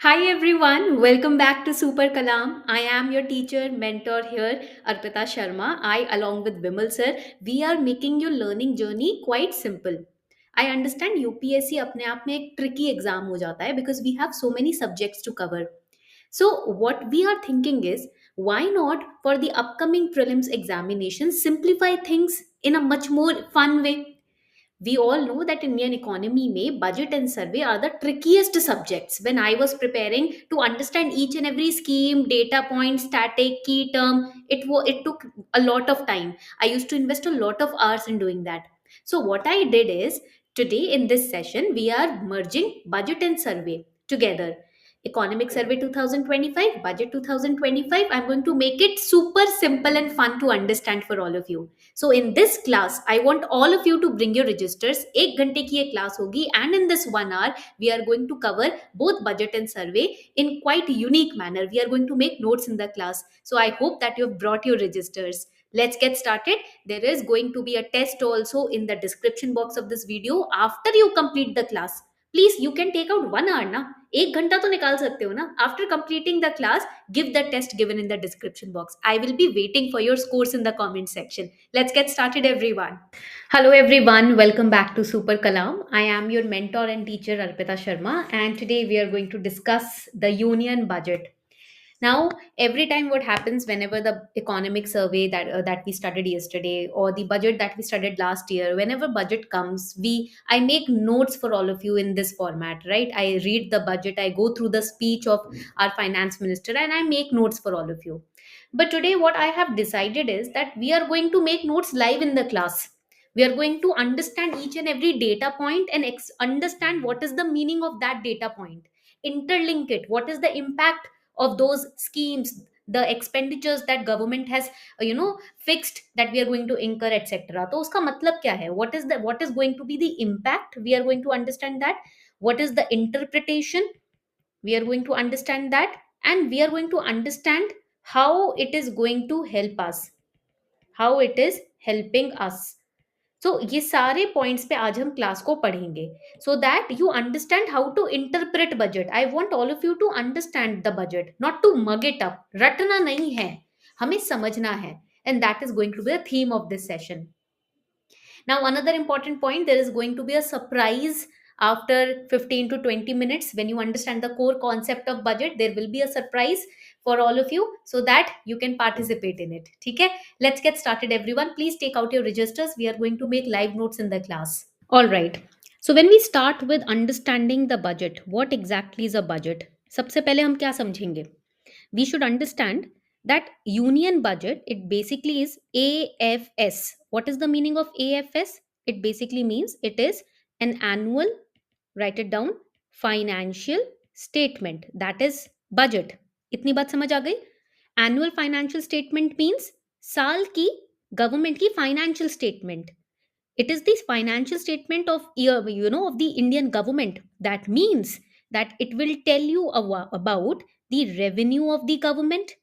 Hi everyone, welcome back to Super Kalam. I am your teacher, mentor here, Arpita Sharma. I, along with Vimal sir, we are making your learning journey quite simple. I understand UPSC अपने आप में एक tricky exam हो जाता है because we have so many subjects to cover. So what we are thinking is, why not for the upcoming prelims examination simplify things in a much more fun way? We all know that Indian economy में budget and survey are the trickiest subjects. When I was preparing to understand each and every scheme, data point, static, key term, it took a lot of time. I used to invest a lot of hours in doing that. So what I did is, today in this session we are merging budget and survey together. Economic survey 2025, budget 2025. I'm going to make it super simple and fun to understand for all of you. So in this class, I want all of you to bring your registers. एक घंटे की ये class होगी, and in this 1 hour, we are going to cover both budget and survey in quite unique manner. We are going to make notes in the class. So I hope that you have brought your registers. Let's get started. There is going to be a test also in the description box of this video after you complete the class. Please, you can take out 1 hour ना. एक घंटा तो निकाल सकते हो ना. After completing the class, give the test given in the description box. I will be waiting for your scores in the comment section. Let's get started, everyone. Hello, everyone. Welcome back to Super Kalam. I am your mentor and teacher, Arpita Sharma, and today we are going to discuss the union budget. Now, every time what happens whenever the economic survey that we studied yesterday, or the budget that we studied last year, whenever budget comes, we I make notes for all of you in this format, right? I read the budget, I go through the speech of our finance minister, and I make notes for all of you. But today, what I have decided is that we are going to make notes live in the class. We are going to understand each and every data point and understand what is the meaning of that data point. Interlink it. What is the impact of those schemes, the expenditures that government has fixed, that we are going to incur, etc. तो उसका मतलब क्या है? What is going to be the impact? We are going to understand that. What is the interpretation? We are going to understand that, and we are going to understand how it is going to help us, how it is helping us. So ये सारे points पे आज हम class को पढ़ेंगे, so that you understand how to interpret budget. I want all of you to understand the budget, not to mug it up. रटना नहीं है, हमें समझना है. And that is going to be the theme of this session. Now, another important point, there is going to be a surprise after 15 to 20 minutes. When you understand the core concept of budget, there will be a surprise for all of you so that you can participate in it. Okay? Let's get started, everyone. Please take out your registers. We are going to make live notes in the class. All right. So when we start with understanding the budget, what exactly is a budget? सबसे पहले हम क्या समझेंगे? We should understand that union budget, it basically is AFS. What is the meaning of AFS? It basically means it is an annual, write it down, financial statement. That is budget. इतनी बात समझ आ गई? Annual financial statement means साल की government की financial statement. It is the financial statement of of the Indian government. That means that it will tell you about the revenue of the government.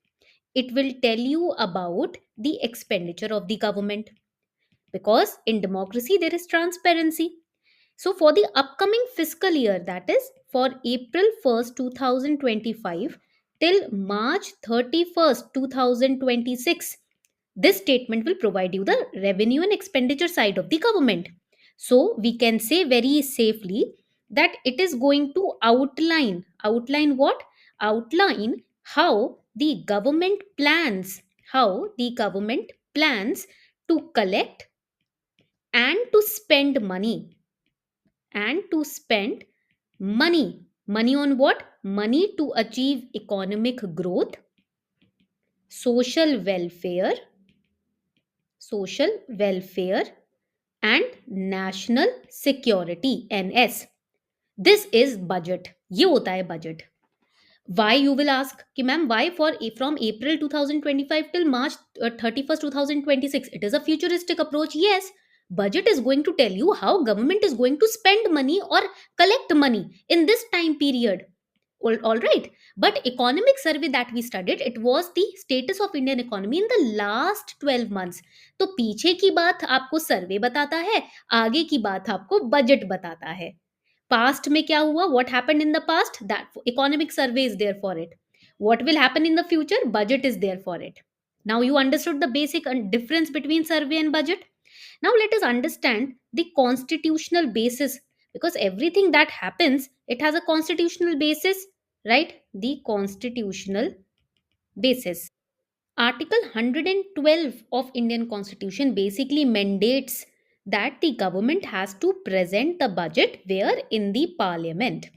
It will tell you about the expenditure of the government, because in democracy there is transparency. So for the upcoming fiscal year, that is for April 1st 2025 till March 31st 2026, this statement will provide you the revenue and expenditure side of the government. So we can say very safely that it is going to outline what? Outline how the government plans, to collect and to spend money, money on what? Money to achieve economic growth, social welfare, social welfare and national security, NS. This is budget. ये होता है budget. Why, you will ask कि ma'am, why from April 2025 till March 31st 2026? It is a futuristic approach. Yes, budget is going to tell you how government is going to spend money or collect money in this time period. All right, but economic survey that we studied, it was the status of Indian economy in the last 12 months. तो पीछे की बात आपको सर्वे बताता है, आगे की बात आपको बजट बताता है. पास्ट में क्या हुआ, what happened in the past, that economic survey is there for it. What will happen in the future, budget is there for it. Now you understood the basic difference between survey and budget. Now let us understand the constitutional basis, because everything that happens, it has a constitutional basis, right? The constitutional basis. Article 112 of Indian Constitution basically mandates that the government has to present the budget where in the parliament.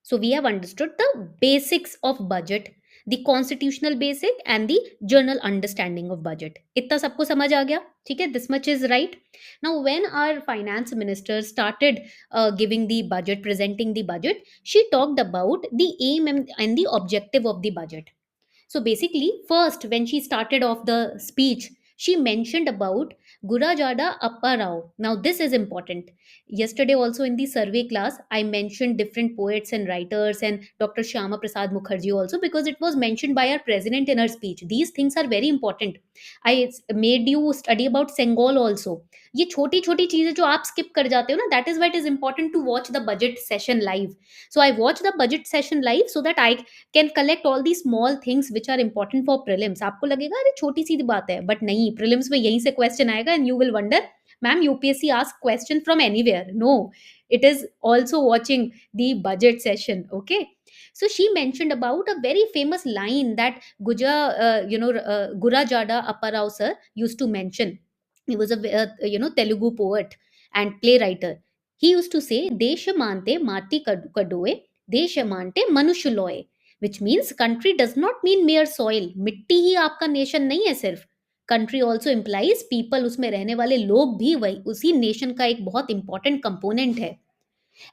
So we have understood the basics of budget, the constitutional basic and the general understanding of budget. इतना सबको समझ आ गया, ठीक है? This much is right. Now, when our finance minister started giving the budget, presenting the budget, she talked about the aim and the objective of the budget. So basically, first, when she started off the speech, she mentioned about Gurajada Appa Rao. Now, this is important. Yesterday, also in the survey class, I mentioned different poets and writers and Dr. Shyama Prasad Mukherjee also, because it was mentioned by our president in her speech. These things are very important. I made you study about Sengol also. ये छोटी छोटी चीजें जो आप skip कर जाते हो ना, that is why it is important to watch the budget session live. So I watched the budget session live so that I can collect all these small things which are important for prelims. आपको लगेगा अरे छोटी सी बात है, but नहीं, prelims में यहीं से question आएगा and you will wonder, ma'am, UPSC asks question from anywhere. No, it is also watching the budget session. Okay, so she mentioned about a very famous line that Gurajada Apparao sir used to mention. He was a Telugu poet and playwriter. He used to say, deshamante mati kadoe, deshamante manush loe, which means country does not mean mere soil. मिट्टी ही आपका nation नहीं है सिर्फ. Country also implies people, उसमें रहने वाले लोग भी वही उसी नेशन का एक बहुत इंपॉर्टेंट कंपोनेंट है.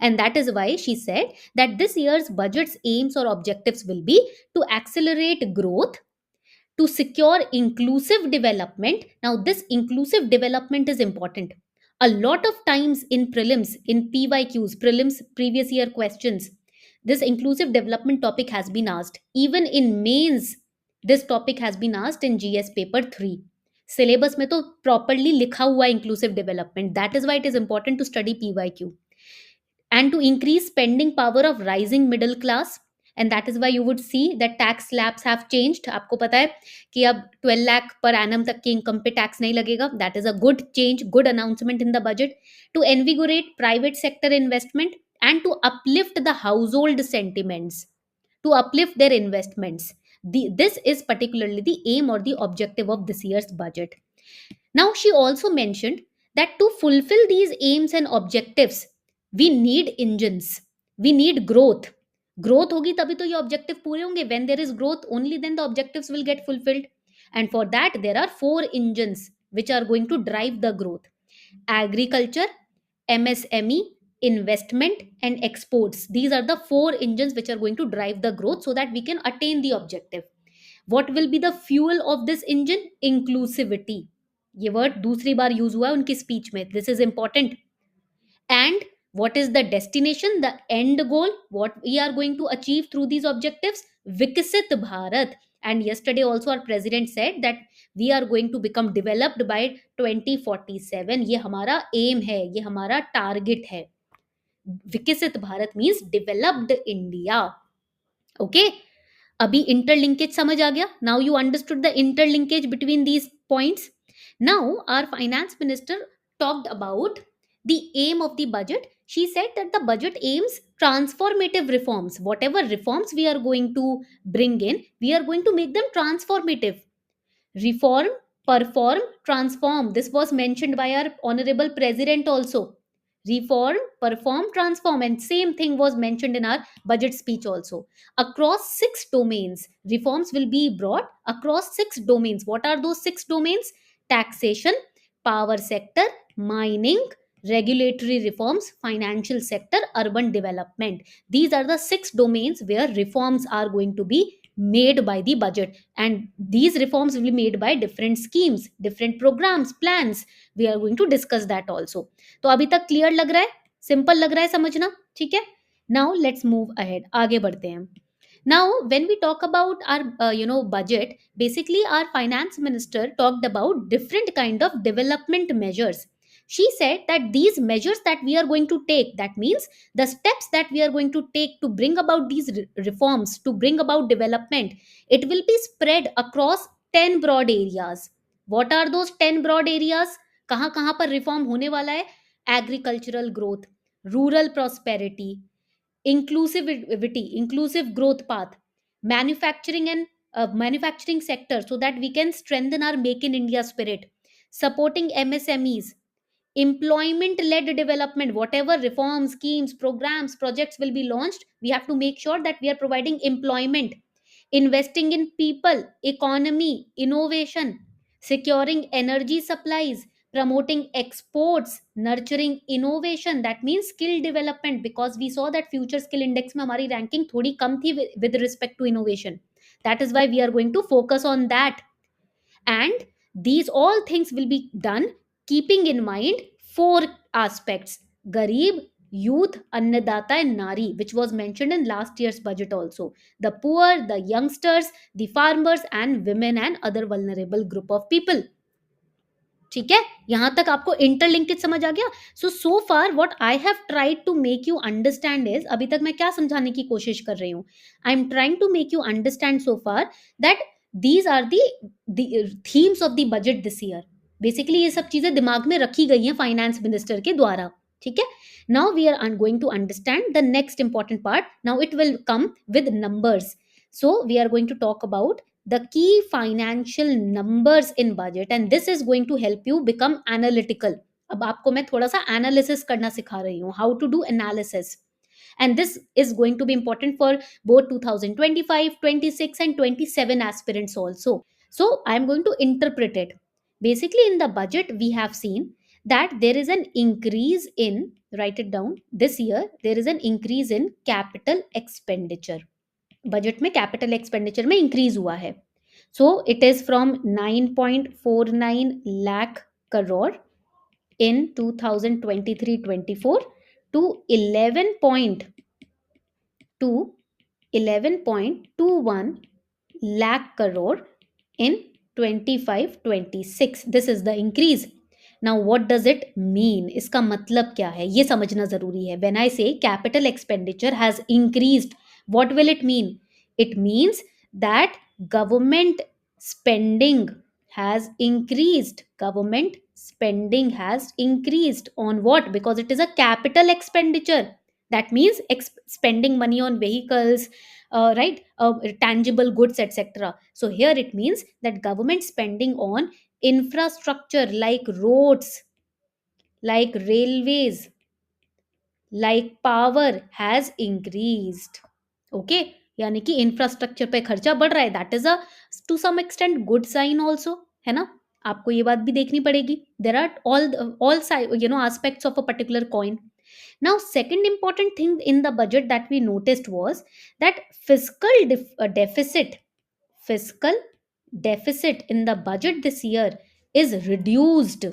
And that is why she said that this year's budget's aims or objectives will be to accelerate growth, to secure inclusive development. Now, this inclusive development is important. A lot of times in prelims, in PYQs, prelims previous year questions, this inclusive development topic has been asked. Even in mains, this topic has been asked in GS paper 3. Syllabus में तो properly लिखा हुआ inclusive development. That is why it is important to study PYQ. And to increase spending power of rising middle class, and that is why you would see that tax slabs have changed. आपको पता है कि अब 12 lakh per annum तक की income पे tax नहीं लगेगा. That is a good change, good announcement in the budget. To invigorate private sector investment and to uplift the household sentiments, to uplift their investments. This is particularly the aim or the objective of this year's budget. Now, she also mentioned that to fulfill these aims and objectives, we need engines, we need growth. Growth होगी तभी तो ये objective पूरे होंगे. When there is growth, only then the objectives will get fulfilled. And for that, there are 4 engines which are going to drive the growth: agriculture, MSME, investment, and exports. These are the 4 engines which are going to drive the growth so that we can attain the objective. What will be the fuel of this engine? Inclusivity. ये word दूसरी बार use हुआ है उनकी speech में. This is important. And what is the destination, the end goal, what we are going to achieve through these objectives? Viksit Bharat. And yesterday also our president said that we are going to become developed by 2047. ये हमारा aim है, ये हमारा target है. Viksit Bharat means developed India. Okay, अभी interlinkage समझ आ गया. Now you understood the interlinkage between these points. Now our finance minister talked about the aim of the budget. She said that the budget aims transformative reforms. Whatever reforms we are going to bring in, we are going to make them transformative. Reform, perform, transform. This was mentioned by our honorable president also. Reform, perform, transform, and same thing was mentioned in our budget speech also. Across 6 domains, reforms will be brought across 6 domains. What are those 6 domains? Taxation, power sector, mining, regulatory reforms, financial sector, urban development. These are the 6 domains where reforms are going to be made by the budget, and these reforms will be made by different schemes, different programs, plans. We are going to discuss that also. तो अभी तक clear लग रहा है, simple लग रहा है समझना, ठीक है? नाउ लेट्स मूव अहेड, आगे बढ़ते हैं. Now, when we talk about our budget, basically our finance minister talked about different kind of development measures. She said that these measures that we are going to take, that means the steps that we are going to take to bring about these reforms, to bring about development, it will be spread across 10 broad areas. What are those 10 broad areas? कहाँ पर reform होने वाला है? Agricultural growth, rural prosperity, inclusive growth path, manufacturing and manufacturing sector, so that we can strengthen our make in India spirit, supporting MSMEs, employment led development. Whatever reforms, schemes, programs, projects will be launched, we have to make sure that we are providing employment, investing in people, economy, innovation, securing energy supplies, promoting exports, nurturing innovation. That means skill development, because we saw that future skill index में हमारी ranking थोड़ी कम थी with respect to innovation. That is why we are going to focus on that. And these all things will be done keeping in mind four aspects: Garib, youth, Annadata, and Nari, which was mentioned in last year's budget also. The poor, the youngsters, the farmers, and women and other vulnerable group of people. ठीक है, यहां तक आपको interlinkage समझ आ गया? So far what I have tried to make you understand is, अभी तक मैं क्या समझाने की कोशिश कर रही हूं? I am trying to make you understand so far that these are the themes of the budget this year. Basically ये सब चीजें दिमाग में रखी गई हैं फाइनेंस मिनिस्टर के द्वारा. ठीक है, now we are going to understand the next important part. Now it will come with numbers. So we are going to talk about the key financial numbers in budget, and this is going to help you become analytical. अब आपको मैं थोड़ा सा analysis करना सिखा रही हूँ, how to do analysis, and this is going to be important for both 2025, 26 and 27 aspirants also. So I am going to interpret it. Basically in the budget we have seen that there is an increase in, write it down, this year there is an increase in capital expenditure. Budget में capital expenditure में increase हुआ है. So it is from 9.49 lakh crore in 2023-24 to 11.21 lakh crore in 25-26. This is the increase. Now what does it mean? इसका मतलब क्या है ये समझना जरूरी है. When I say capital expenditure has increased, what will it mean? It means that government spending has increased. Government spending has increased on what? Because it is a capital expenditure. That means spending money on vehicles, right, tangible goods, etc. So here it means that government spending on infrastructure like roads, like railways, like power has increased. Okay, यानी कि infrastructure पे खर्चा बढ़ रहा है. That is a to some extent good sign also, है ना? आपको ये बात भी देखनी पड़ेगी. There are all aspects of a particular coin. Now second important thing in the budget that we noticed was that fiscal deficit in the budget this year is reduced.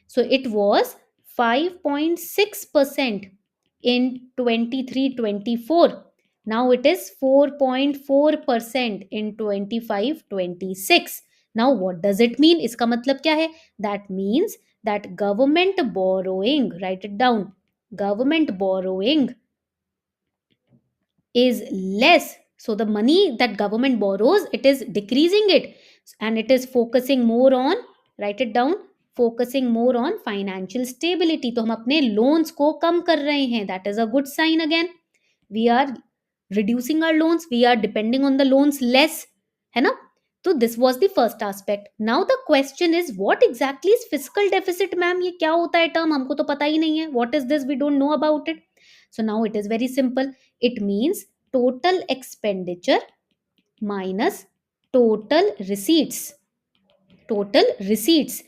So it was 5.6% in 23-24. Now it is 4.4% in 25-26. Now what does it mean? इसका मतलब क्या है? That means that government borrowing, write it down, government borrowing is less. So the money that government borrows, it is decreasing it, and it is focusing more on, write it down, focusing more on financial stability. तो हम अपने loans को कम कर रहे हैं. That is a good sign again. We are reducing our loans. We are depending on the loans less, है ना? तो this was the first aspect. Now the question is, what exactly is fiscal deficit, ma'am? ये क्या होता है term? हमको तो पता ही नहीं है. What is this? We don't know about it. So now it is very simple. It means total expenditure minus total receipts. Total receipts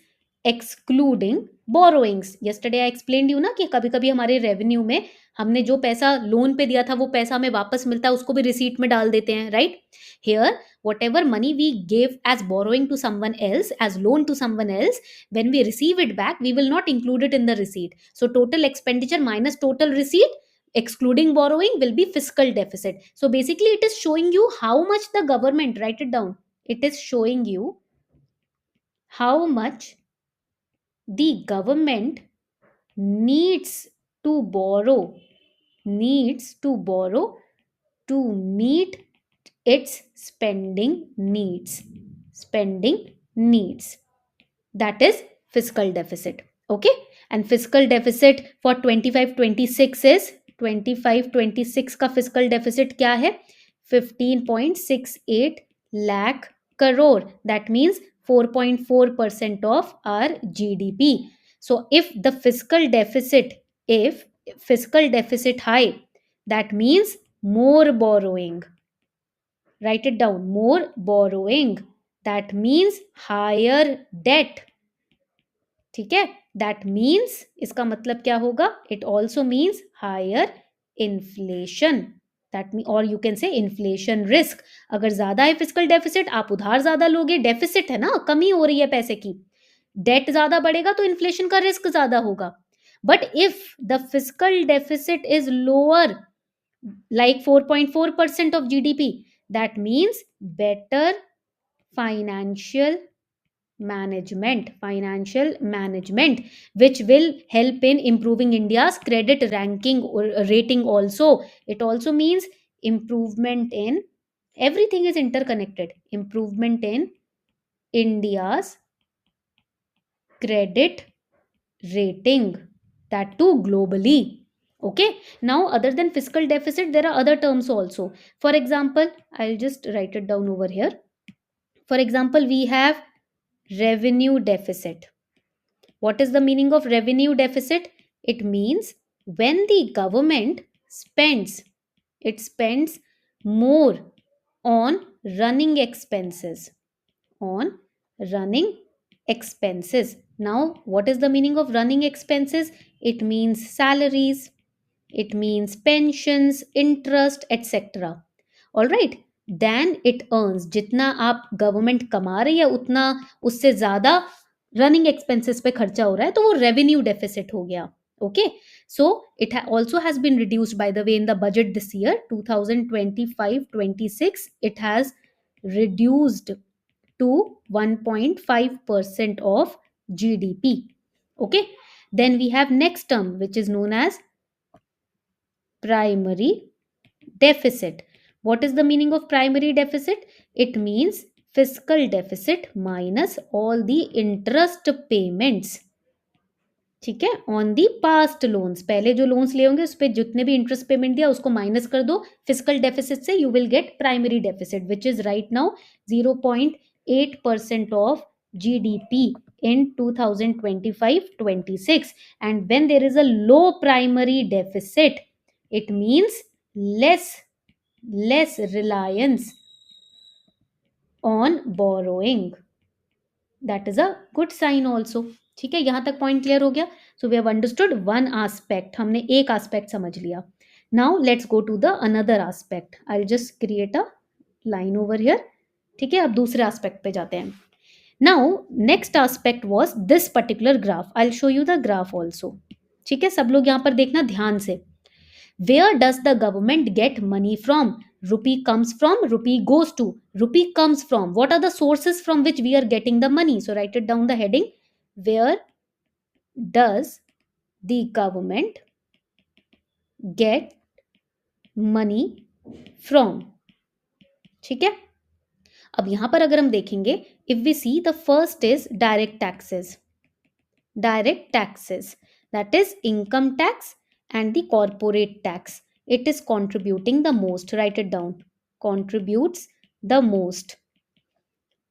excluding borrowings. Yesterday I explained you ना कि कभी कभी हमारे रेवेन्यू में हमने जो पैसा लोन पे दिया था वो पैसा हमें वापस मिलता है, उसको भी रिसीट में डाल देते हैं, right? Here whatever money we gave as borrowing to someone else, as loan to someone else, when we receive it back, we will not include it in the receipt. So total expenditure minus total receipt excluding borrowing will be fiscal deficit. So basically it is showing you how much the government, write it down, it is showing you how much the government needs to borrow, needs to borrow to meet its spending needs. That is fiscal deficit. Okay, and fiscal deficit for 25-26 is 25-26 का fiscal deficit क्या है? 15.68 lakh crore. That means 4.4% of our GDP. So if fiscal deficit high, that means more borrowing. Write it down, more borrowing. That means higher debt. ठीक है, that means इसका मतलब क्या होगा? It also means higher inflation, that mean और you can say inflation risk. अगर ज्यादा है फिजिकल डेफिसिट, आप उधार ज्यादा लोगे, डेफिसिट है ना, कमी हो रही है पैसे की, डेट ज्यादा बढ़ेगा तो इन्फ्लेशन का रिस्क ज्यादा होगा. But if the physical deficit is lower, like 4.4% of GDP, that means better financial financial management, which will help in improving India's credit ranking or rating. Also, it also means improvement in, everything is interconnected, improvement in India's credit rating, that too globally. Okay, now other than fiscal deficit there are other terms also. For example, I'll just write it down over here. For example, we have revenue deficit. What is the meaning of revenue deficit? It means when the government spends, it spends more on running expenses. On running expenses. Now, what is the meaning of running expenses? It means salaries, it means pensions, interest, etc. All right. Then it earns. जितना आप government कमा रही है उतना उससे ज्यादा running expenses पे खर्चा हो रहा है, तो वो रेवेन्यू डेफिसिट हो गया. Okay, so it also has been reduced, by the way, in the budget this year 2025-26 it has reduced to 1.5% of GDP. Okay, then we have next term which is known as primary deficit. What is the meaning of primary deficit? It means fiscal deficit minus all the interest payments. ठीक है, on the past loans, पहले जो loans लिए होंगे उस पर जितने भी इंटरेस्ट पेमेंट दिया उसको माइनस कर दो फिजिकल डेफिसिट से, you will get primary deficit which is right now 0.8% of GDP in 2025-26. And when there is a low primary deficit, it means less reliance on borrowing. That is a good sign also. ठीक है, यहां तक point clear हो गया. So we have understood one aspect, हमने एक aspect समझ लिया. Now let's go to the another aspect. I will just create a line over here. ठीक है, अब दूसरे एस्पेक्ट पे जाते हैं. Now next aspect was this particular graph. I will show you the graph also. ठीक है, सब लोग यहां पर देखना ध्यान से. Where does the government get money from? Rupee comes from, rupee goes to. Rupee comes from. What are the sources from which we are getting the money? So write it down the heading. Where does the government get money from? ठीक है, अब यहां पर अगर हम देखेंगे, if we see, the first is direct taxes. Direct taxes, that is income tax and the corporate tax. It is contributing the most. Write it down. Contributes the most.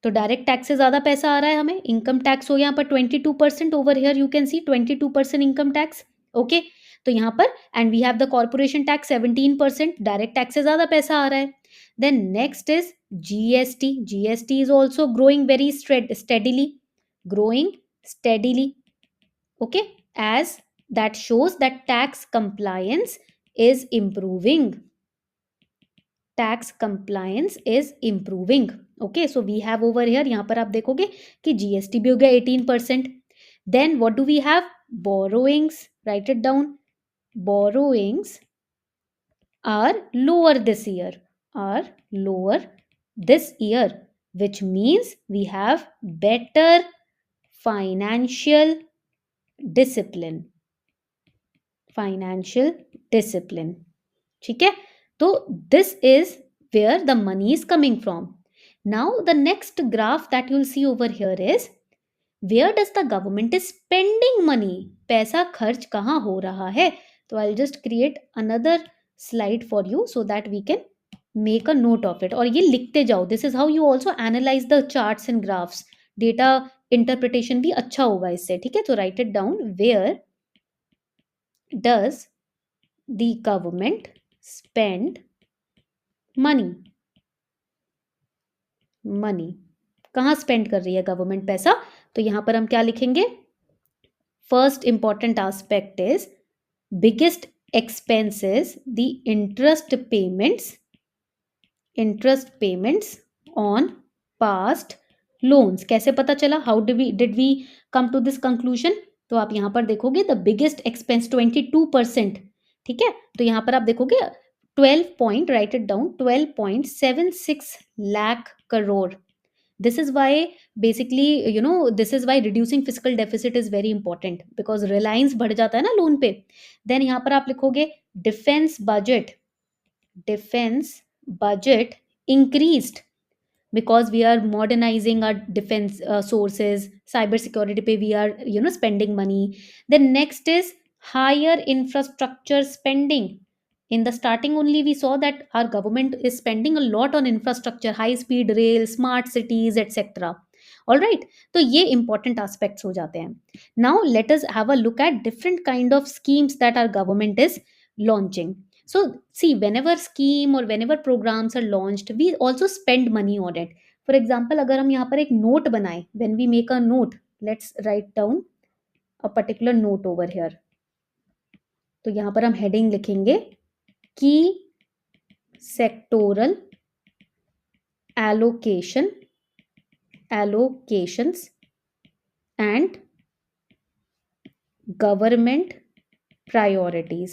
तो direct tax से ज्यादा पैसा आ रहा है हमें. Income tax हो यहाँ पर 22%. Over here you can see 22% income tax. Okay, तो यहाँ पर and we have the corporation tax 17%. Direct tax से ज्यादा पैसा आ रहा है. Then next is GST. GST is also growing very steadily. Growing steadily. Okay, as that shows that tax compliance is improving. Tax compliance is improving. Okay, so we have over here, यहाँ पर आप देखोगे कि GST भी हो गया 18%. Then what do we have? Borrowings. Write it down. Borrowings are lower this year. Are lower this year, which means we have better financial discipline, financial discipline. ठीक है, तो this is where the money is coming from. Now the next graph that you'll see over here is where does the government is spending money, पैसा खर्च कहाँ हो रहा है। तो I just create another slide for you so that we can make a note of it, और ये लिखते जाओ। This is how you also analyse the charts and graphs. Data interpretation भी अच्छा होगा इससे। ठीक है, तो write it down, where does the government spend money, money कहाँ स्पेंड कर रही है गवर्नमेंट पैसा। तो यहां पर हम क्या लिखेंगे, first important aspect is biggest expenses the interest payments on past loans। कैसे पता चला, how did we come to this conclusion. तो आप यहां पर देखोगे द बिगेस्ट एक्सपेंस 22%। ठीक है, तो यहां पर आप देखोगे 12 point, right it down, 12.76 lakh crore. this is why basically this is why reducing fiscal deficit is very important because reliance बढ़ जाता है ना लोन पे। देन यहाँ पर आप लिखोगे defence budget, defence budget increased because we are modernizing our defense sources, cyber security pe we are spending money. Then next is higher infrastructure spending. In the starting only we saw that our government is spending a lot on infrastructure, high speed rail, smart cities, etc. All right, तो ये important aspects हो जाते हैं। Now let us have a look at different kind of schemes that our government is launching. So see, whenever scheme or whenever programs are launched, we also spend money on it. For example, अगर हम यहाँ पर एक note बनाएं, when we make a note, let's write down a particular note over here. तो यहाँ पर हम heading लिखेंगे key sectoral allocations and government priorities.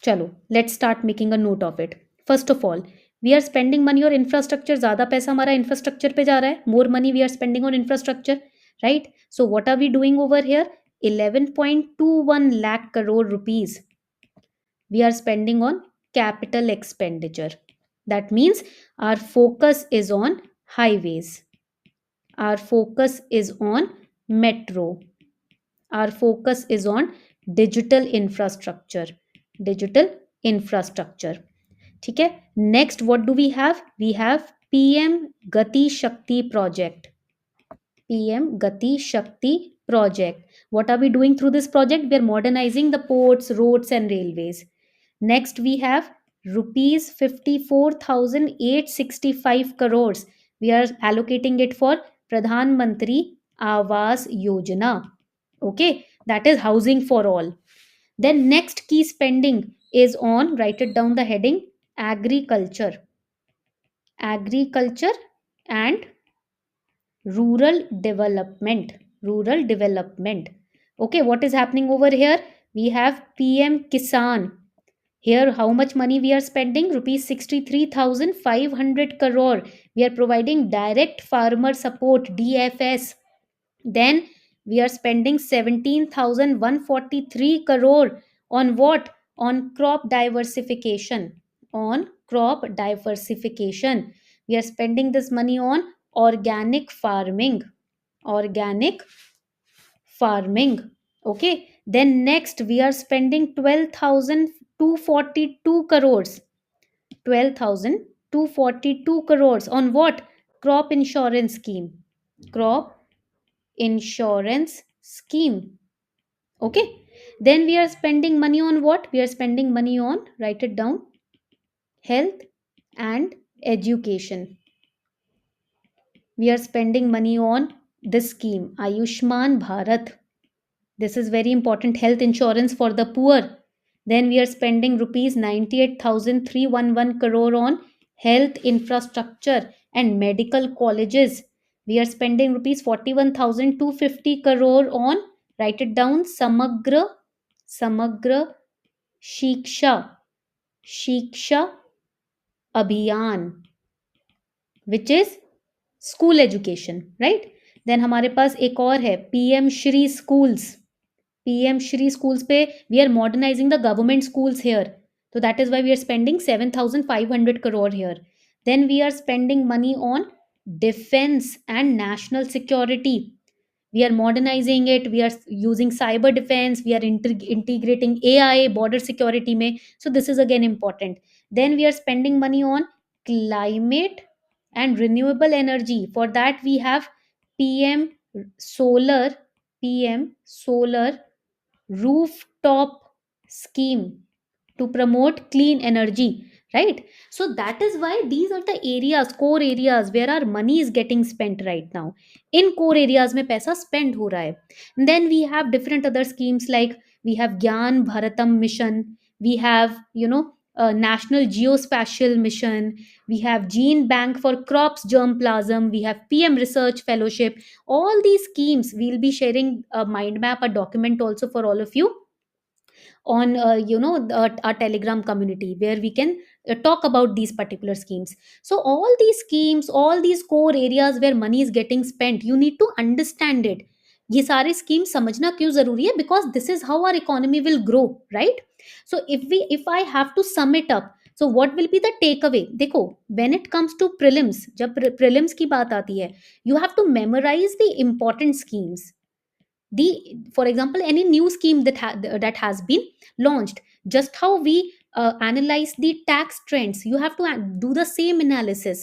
चलो let's start making a note of it. First of all, we are spending money और infrastructure, ज्यादा पैसा हमारा इंफ्रास्ट्रक्चर पे जा रहा है, more money we are spending on infrastructure, right. So what are we doing over here, 11.21 lakh crore rupees we are spending on capital expenditure. That means our focus is on highways, our focus is on metro, our focus is on digital infrastructure, digital infrastructure। ठीक है, next what do we have PM Gati Shakti project, PM Gati शक्ति project। What are we doing through this project? We are modernizing the ports, roads and railways. Next we have rupees 54,865 crores. We are allocating it for Pradhan Mantri Awas Yojana. Okay, that is housing for all. Then next key spending is on, write it down the heading, agriculture, agriculture and rural development, rural development। Okay, what is happening over here, we have pm kisan. Here how much money we are spending, rupees 63,500 crore we are providing direct farmer support, dfs। Then we are spending 17,143 crore on what, on crop diversification, on crop diversification। We are spending this money on organic farming, organic farming। Okay, then next we are spending 12,242 crores, 12,242 crores on what, crop insurance scheme, crop insurance scheme। Okay, then we are spending money on what, we are spending money on, write it down, health and education। We are spending money on this scheme, Ayushman Bharat. This is very important, health insurance for the poor। Then we are spending rupees 98,311 crore on health infrastructure and medical colleges। We are spending rupees 41,250 crore on, write it down, Samagra Shiksha Abhiyan, which is school education, right? देन हमारे पास एक और है PM Shri schools. PM Shri schools पे we are modernising the government schools here, so that is why we are spending 7500 crore here. Then we are spending money on defense and national security. We are modernizing it, we are using cyber defense, we are integrating AI border security mein, so this is again important. Then we are spending money on climate and renewable energy. For that we have pm solar, pm solar rooftop scheme to promote clean energy, right? So that is why these are the areas, core areas where our money is getting spent right now. In core areas mein paisa spend ho raha hai. Then we have different other schemes like we have Gyan Bharatam mission, we have, national geospatial mission, we have gene bank for crops germplasm, we have pm research fellowship. All these schemes we'll be sharing a mind map, a document also for all of you on our telegram community where we can talk about these particular schemes. So all these schemes, all these core areas where money is getting spent, you need to understand it. ये सारे scheme समझना क्यों जरूरी है? Because this is how our economy will grow, right? So if I have to sum it up, so what will be the takeaway? देखो, when it comes to prelims, जब prelims की बात आती है, you have to memorise the important schemes. The For example, any new scheme that has been launched, just how we analyze the tax trends, you have to do the same analysis.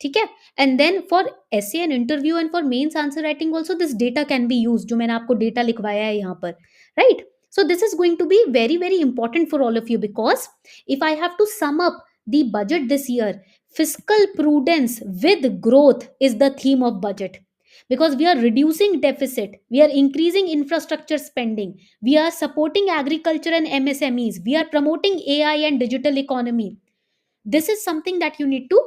ठीक है? And then for essay and interview and for mains answer writing also this data can be used, जो मैंने आपको data लिखवाया है यहाँ पर, right? So this is going to be very very important for all of you, because if I have to sum up the budget this year, fiscal prudence with growth is the theme of budget. Because we are reducing deficit, we are increasing infrastructure spending, we are supporting agriculture and msmes, we are promoting ai and digital economy. This is something that you need to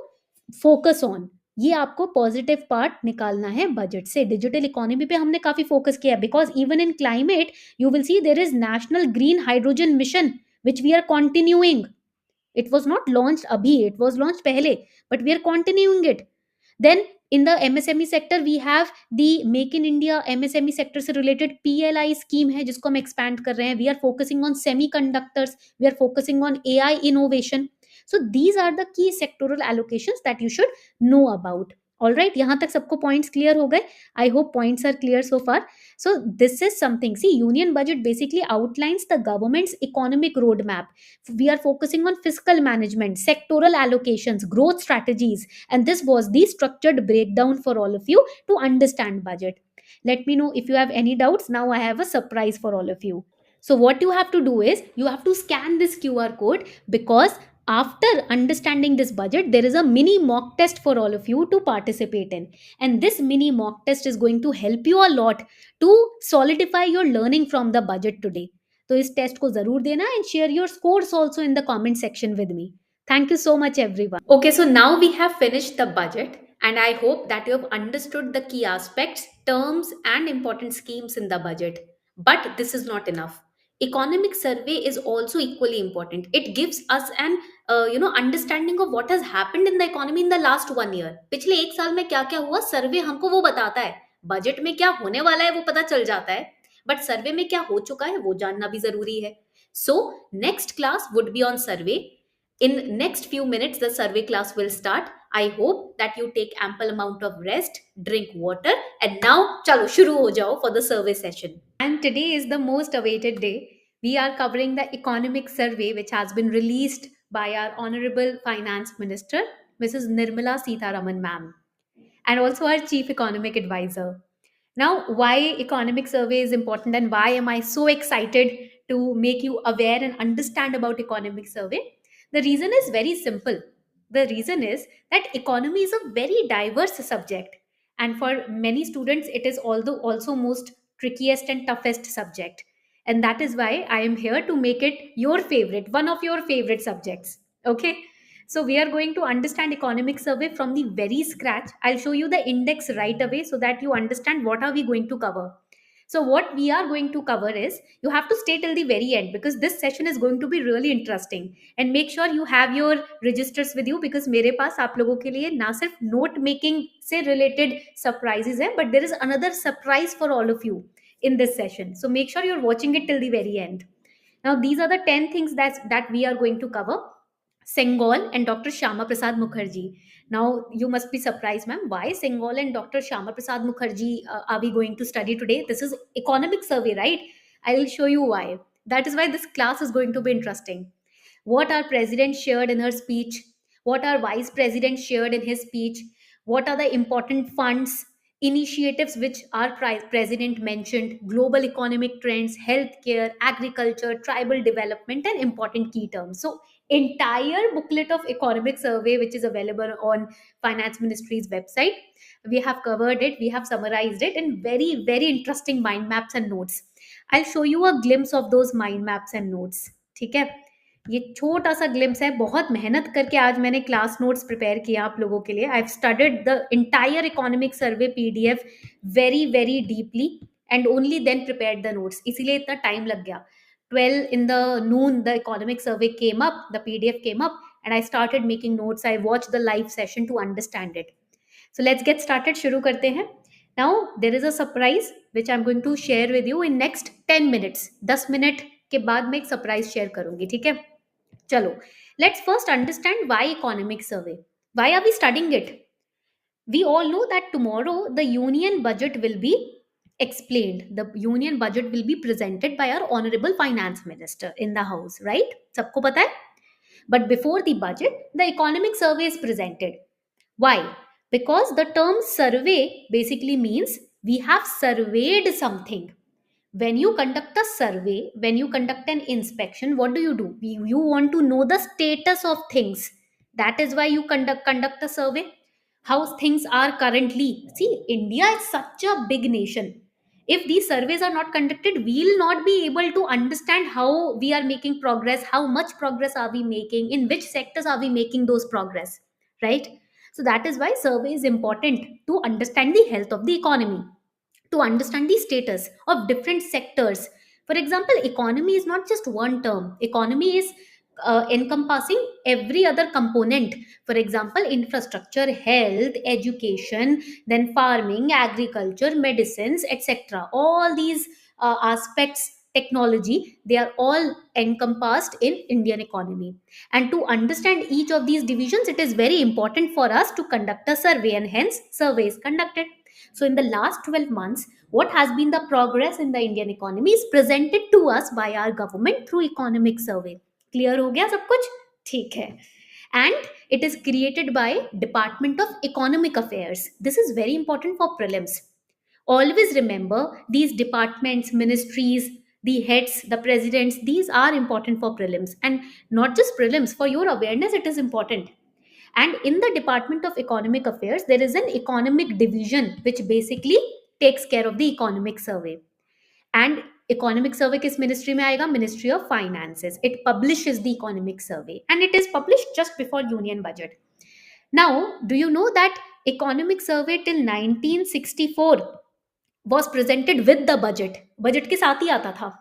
focus on. ये आपको positive part निकालना है budget से. Digital economy पे हमने काफी focus किया, because even in climate you will see there is national green hydrogen mission which we are continuing. it was not launched abhi, it was launched pehle, but we are continuing it. Then in the msme sector we have the make in india msme sector से related pli scheme है जिसको हम expand कर रहे हैं. We are focusing on semiconductors, we are focusing on ai innovation. So these are the key sectoral allocations that you should know about. All right, यहाँ तक सबको points clear हो गए? I hope points are clear so far. So this is something, see, union budget basically outlines the government's economic roadmap. We are focusing on fiscal management, sectoral allocations, growth strategies, and this was the structured breakdown for all of you to understand budget. Let me know if you have any doubts. Now I have a surprise for all of you. So what you have to do is you have to scan this QR code, because after understanding this budget there is a mini mock test for all of you to participate in, and this mini mock test is going to help you a lot to solidify your learning from the budget today. तो इस test को जरूर देना and share your scores also in the comment section with me. Thank you so much everyone. Okay, so now we have finished the budget and I hope that you have understood the key aspects, terms and important schemes in the budget. But this is not enough. Economic survey is also equally important. It gives us an understanding of what has happened in the economy in the last 1 year. पिछले एक साल में क्या क्या हुआ, सर्वे हमको वो बताता है. बजट में क्या होने वाला है वो पता चल जाता है, बट सर्वे में क्या हो चुका है वो जानना भी जरूरी है. So next class would be on survey. In next few minutes the survey class will start. I hope that you take ample amount of rest, drink water, and now chalo shuru ho jao for the survey session. And today is the most awaited day. We are covering the economic survey which has been released by our honorable finance minister Mrs. Nirmala Sitharaman ma'am, and also our chief economic advisor. Now, why economic survey is important and why am I so excited to make you aware and understand about economic survey? The reason is very simple. The reason is that economy is a very diverse subject, and for many students, it is although also most trickiest and toughest subject. And that is why I am here to make it your favorite, one of your favorite subjects. Okay. So we are going to understand economic survey from the very scratch. I'll show you the index right away so that you understand what are we going to cover. So what we are going to cover is, you have to stay till the very end because this session is going to be really interesting, and make sure you have your registers with you, because मेरे पास आप लोगों के लिए ना सिर्फ note making से related surprises है, but there is another surprise for all of you in this session. So make sure you're watching it till the very end. Now, these are the 10 things that we are going to cover. Sengol and Dr. Shyama Prasad Mukherjee. Now, you must be surprised, ma'am. Why Sengol and Dr. Shyama Prasad Mukherjee are we going to study today? This is economic survey, right? I will show you why. That is why this class is going to be interesting. What our president shared in her speech, what our vice president shared in his speech, what are the important funds, initiatives which our president mentioned, global economic trends, healthcare, agriculture, tribal development, and important key terms. So, entire booklet of economic survey which is available on finance ministry's website, we have covered it, we have summarized it in very very interesting mind maps and notes. I'll show you a glimpse of those mind maps and notes. ठीक है, ये छोटा सा glimpse है, बहुत मेहनत करके आज मैंने क्लास नोट्स प्रिपेयर किया आप लोगों के लिए. I have studied the entire economic survey PDF very very deeply and only then prepared the notes, इसीलिए इतना टाइम लग गया. 12 in the noon the economic survey came up, the pdf came up, and I started making notes. I watched the live session to understand it. So let's get started. शुरू करते हैं. Now there is a surprise which I'm going to share with you in next 10 minutes. 10 minute के बाद मैं एक surprise share करूंगी, ठीक है. चलो, let's first understand why economic survey. Why are we studying it? We all know that tomorrow the union budget will be explained. The union budget will be presented by our honorable finance minister in the house, right? सबको पता है? But before the budget, the economic survey is presented. Why? Because the term survey basically means we have surveyed something. When you conduct a survey, when you conduct an inspection, what do? You want to know the status of things. That is why you conduct a survey. How things are currently. See, India is such a big nation. If these surveys are not conducted, we will not be able to understand how we are making progress, how much progress are we making, in which sectors are we making those progress, right? So that is why survey is important, to understand the health of the economy, to understand the status of different sectors. For example, economy is not just one term. Economy is encompassing every other component. For example, infrastructure, health, education, then farming, agriculture, medicines, etc. All these aspects, technology, they are all encompassed in Indian economy. And to understand each of these divisions, it is very important for us to conduct a survey, and hence survey is conducted. So, in the last 12 months, what has been the progress in the Indian economy is presented to us by our government through economic survey. Clear हो गया सब कुछ? ठीक है. And it is created by Department of Economic Affairs. This is very important for prelims. Always remember, these departments, ministries, the heads, the presidents, these are important for prelims, and not just prelims. For your awareness, it is important. And in the Department of Economic Affairs, there is an economic division which basically takes care of the economic survey. And economic survey किस ministry में आएगा? Ministry of Finances. It publishes the economic survey, and it is published just before union budget. Now, do you know that economic survey till 1964 was presented with the budget? Budget के साथ ही आता था.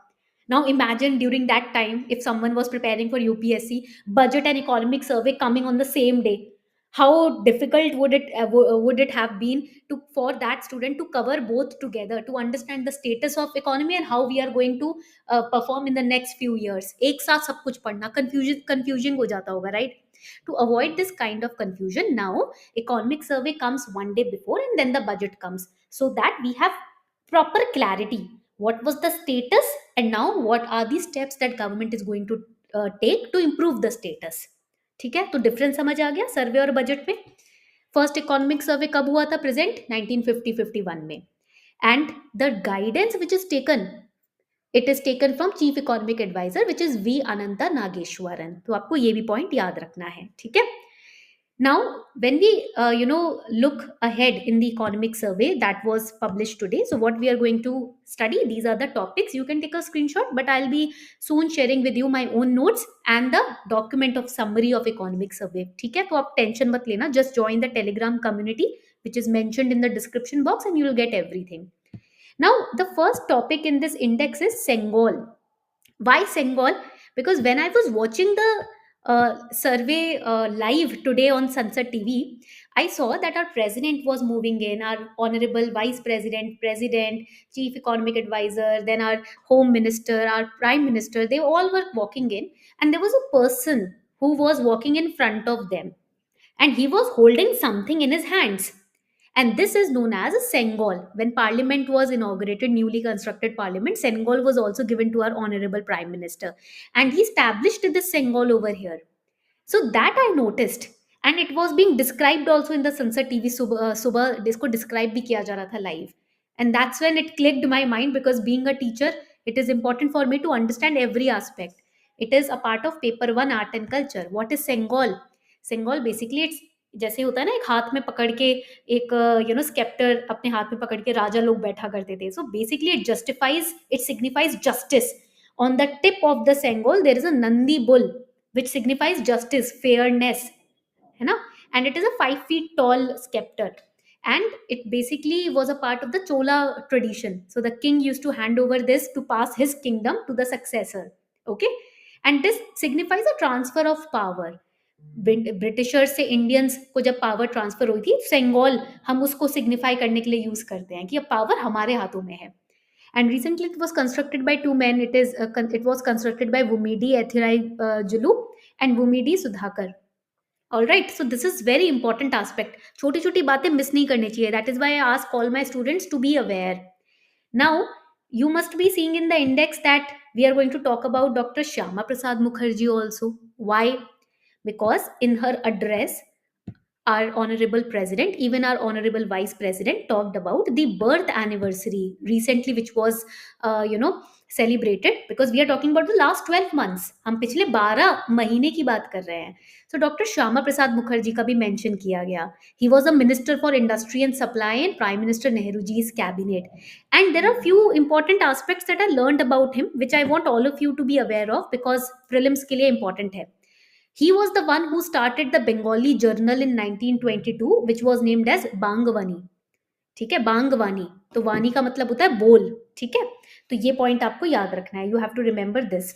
Now imagine during that time, if someone was preparing for UPSC, budget and economic survey coming on the same day, how difficult would it have been to for that student to cover both together, to understand the status of economy and how we are going to perform in the next few years. एक साथ सब कुछ पढ़ना confusing हो जाता होगा, right? To avoid this kind of confusion, now economic survey comes one day before, and then the budget comes, so that we have proper clarity. What was the status, and now what are the steps that government is going to take to improve the status. ठीक है, तो difference समझ आ गया सर्वे और budget में. First economic survey कब हुआ था प्रेजेंट? 1950-51 में. And the guidance which is taken, it is taken from chief economic adviser which is V Anantha Nageswaran. तो आपको ये भी पॉइंट याद रखना है, ठीक है. Now, when we look ahead in the economic survey that was published today, so what we are going to study, these are the topics. You can take a screenshot, but I'll be soon sharing with you my own notes and the document of summary of economic survey. ठीक है, तो आप tension मत लेना. Just join the Telegram community which is mentioned in the description box, and you will get everything. Now the first topic in this index is Sengol. Why Sengol? Because when I was watching the survey live today on Sunset TV, I saw that our president was moving in, our honorable vice president, president, chief economic advisor, then our home minister, our prime minister, they all were walking in, and there was a person who was walking in front of them, and he was holding something in his hands. And this is known as a Sengol. When Parliament was inaugurated, newly constructed Parliament, Sengol was also given to our Honorable Prime Minister. And he established this Sengol over here. So that I noticed. And it was being described also in the Sunset TV सुबह इसको describe भी किया जा रहा था live. And that's when it clicked my mind, because being a teacher, it is important for me to understand every aspect. It is a part of paper one art and culture. What is Sengol? Sengol basically it's जैसे होता है ना, एक हाथ में पकड़ के एक स्केप्टर अपने हाथ में पकड़ के राजा लोग बैठा करते थे. So basically it signifies justice. On the tip of the Sengol there is a Nandi bull which signifies justice, fairness, है ना? And it is a 5 feet tall scepter, and it basically was a part of the Chola tradition. So the king used to hand over this to pass his kingdom to the successor. Okay, and this signifies a transfer of power. Britishers से Indians को जब power transfer हुई थी, सेंगोल हम उसको signify करने के लिए यूज करते हैं कि अब पावर हमारे हाथों में है. And recently it was constructed by two men. It was constructed by Vumidi Ethirai Julu and Vumidi Sudhakar. All right, so this is very important aspect. छोटी छोटी बातें मिस नहीं करनी चाहिए. That is why I ask all my students to be aware. Now you must be seeing in the index that we are going to talk about Dr. Shyama Prasad Mukherjee also. Why? Because in her address, our honorable president, even our honorable vice president, talked about the birth anniversary recently, which was celebrated, because we are talking about the last 12 months. हम पिछले 12 महीने की बात कर रहे हैं. So Dr. Shyama Prasad Mukherjee का भी mention किया गया. He was a minister for industry and supply in Prime Minister Nehru ji's cabinet. And there are few important aspects that I learned about him, which I want all of you to be aware of, because prelims के लिए important है. He was the one who started the Bengali journal in 1922, which was named as Bangwani. ठीक है, बांगवानी. तो वानी का मतलब होता है बोल. ठीक है, तो ये पॉइंट आपको याद रखना है. You have to remember this.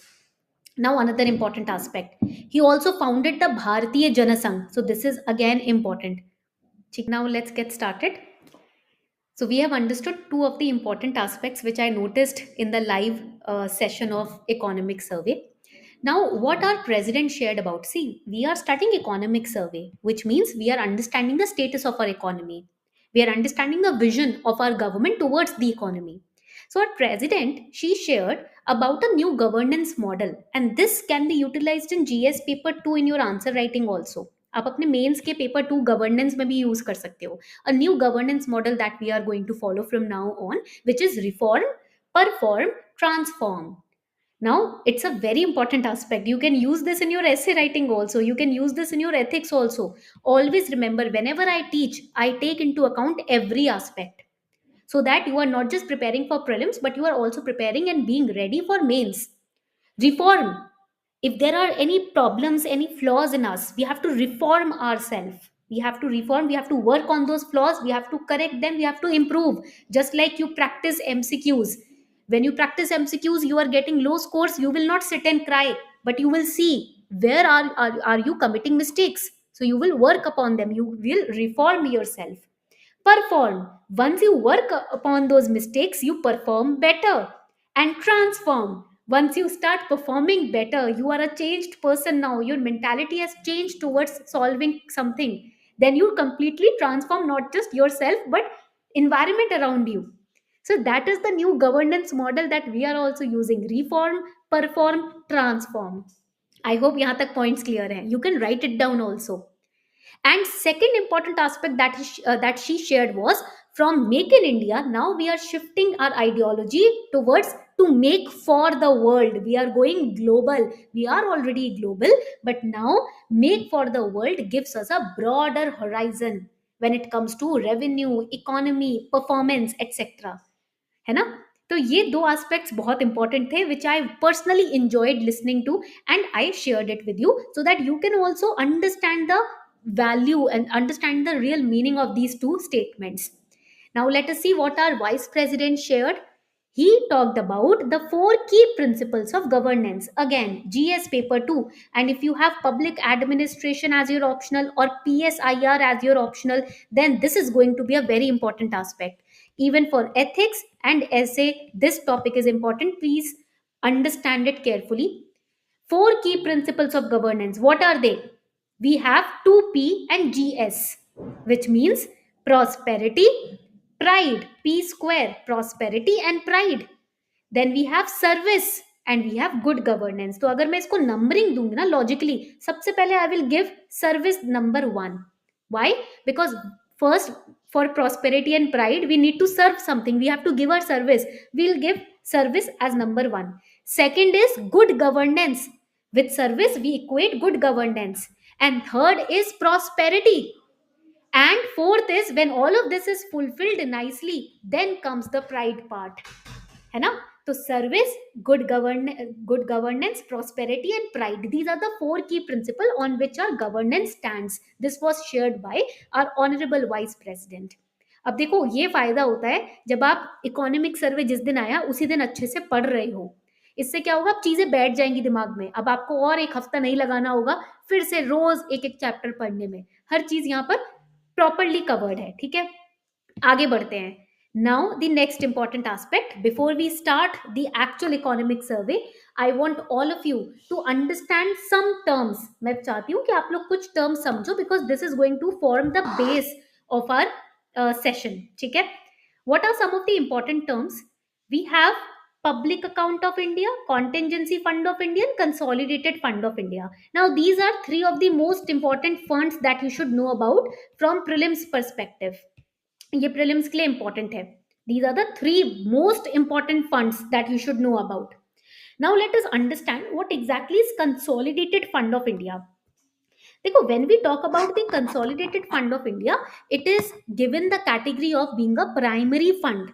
Now another important aspect, he also founded the Bharatiya Janasangh. So this is again important. ठीक, now let's get started. So we have understood two of the important aspects which I noticed in the live session of economic survey. Now, what our president shared about, see, we are studying economic survey, which means we are understanding the status of our economy. We are understanding the vision of our government towards the economy. So, our president, she shared about a new governance model, and this can be utilized in GS paper 2 in your answer writing also. आप अपने mains के paper 2 governance में भी use कर सकते हो. A new governance model that we are going to follow from now on, which is reform, perform, transform. Now it's a very important aspect. You can use this in your essay writing also, you can use this in your ethics also. Always remember, whenever I teach, I take into account every aspect, so that you are not just preparing for prelims, but you are also preparing and being ready for mains. Reform, if there are any problems, any flaws in us, we have to reform ourselves. We have to reform, we have to work on those flaws, we have to correct them, we have to improve. Just like you practice MCQs, when you practice MCQs, you are getting low scores, you will not sit and cry, but you will see where are you committing mistakes. So you will work upon them, you will reform yourself. Perform, once you work upon those mistakes, you perform better. And transform, once you start performing better, you are a changed person now, your mentality has changed towards solving something. Then you completely transform not just yourself but environment around you. So that is the new governance model that we are also using: reform, perform, transform. I hope यहाँ तक points clear हैं. You can write it down also. And second important aspect that she shared was, from Make in India, now we are shifting our ideology towards to make for the world. We are going global. We are already global, but now make for the world gives us a broader horizon when it comes to revenue, economy, performance, etc. है ना? तो ये दो aspects बहुत important थे, which I personally enjoyed listening to, and I shared it with you so that you can also understand the value and understand the real meaning of these two statements. Now let us see what our vice president shared. He talked about the four key principles of governance. Again, GS paper 2. And if you have public administration as your optional or PSIR as your optional, then this is going to be a very important aspect. Even for ethics and essay, this topic is important. Please understand it carefully. Four key principles of governance. What are they? We have 2P and GS, which means prosperity, pride, P square, prosperity and pride. Then we have service and we have good governance. तो अगर मैं इसको numbering दूंगी ना logically, सबसे पहले I will give service number 1. Why? Because first, for prosperity and pride we need to serve something, we have to give our service, we'll give service as number 1. Second is good governance, with service we equate good governance, and third is prosperity, and fourth is when all of this is fulfilled nicely, then comes the pride part, है ना? तो service, good governance, prosperity and pride, these are the four key principle on which our governance stands. This was shared by our honourable vice president. अब देखो ये फायदा होता है जब आप इकोनॉमिक सर्वे जिस दिन आया उसी दिन अच्छे से पढ़ रहे हो. इससे क्या होगा, अब चीजें बैठ जाएंगी दिमाग में. अब आपको और एक हफ्ता नहीं लगाना होगा फिर से रोज एक एक चैप्टर पढ़ने में. हर चीज यहाँ पर प्रॉपरली कवर्ड है. ठीक है, आगे बढ़ते हैं. Now, the next important aspect, before we start the actual economic survey, I want all of you to understand some terms. मैं चाहती हूँ कि आप लोग कुछ terms समझो because this is going to form the base of our session. ठीक है? What are some of the important terms? We have Public Account of India, Contingency Fund of India, and Consolidated Fund of India. Now, these are three of the most important funds that you should know about from prelims perspective. ये prelims के लिए important है. These are the three most important funds that you should know about. Now let us understand what exactly is consolidated fund of India. देखो, when we talk about the consolidated fund of India, it is given the category of being a primary fund,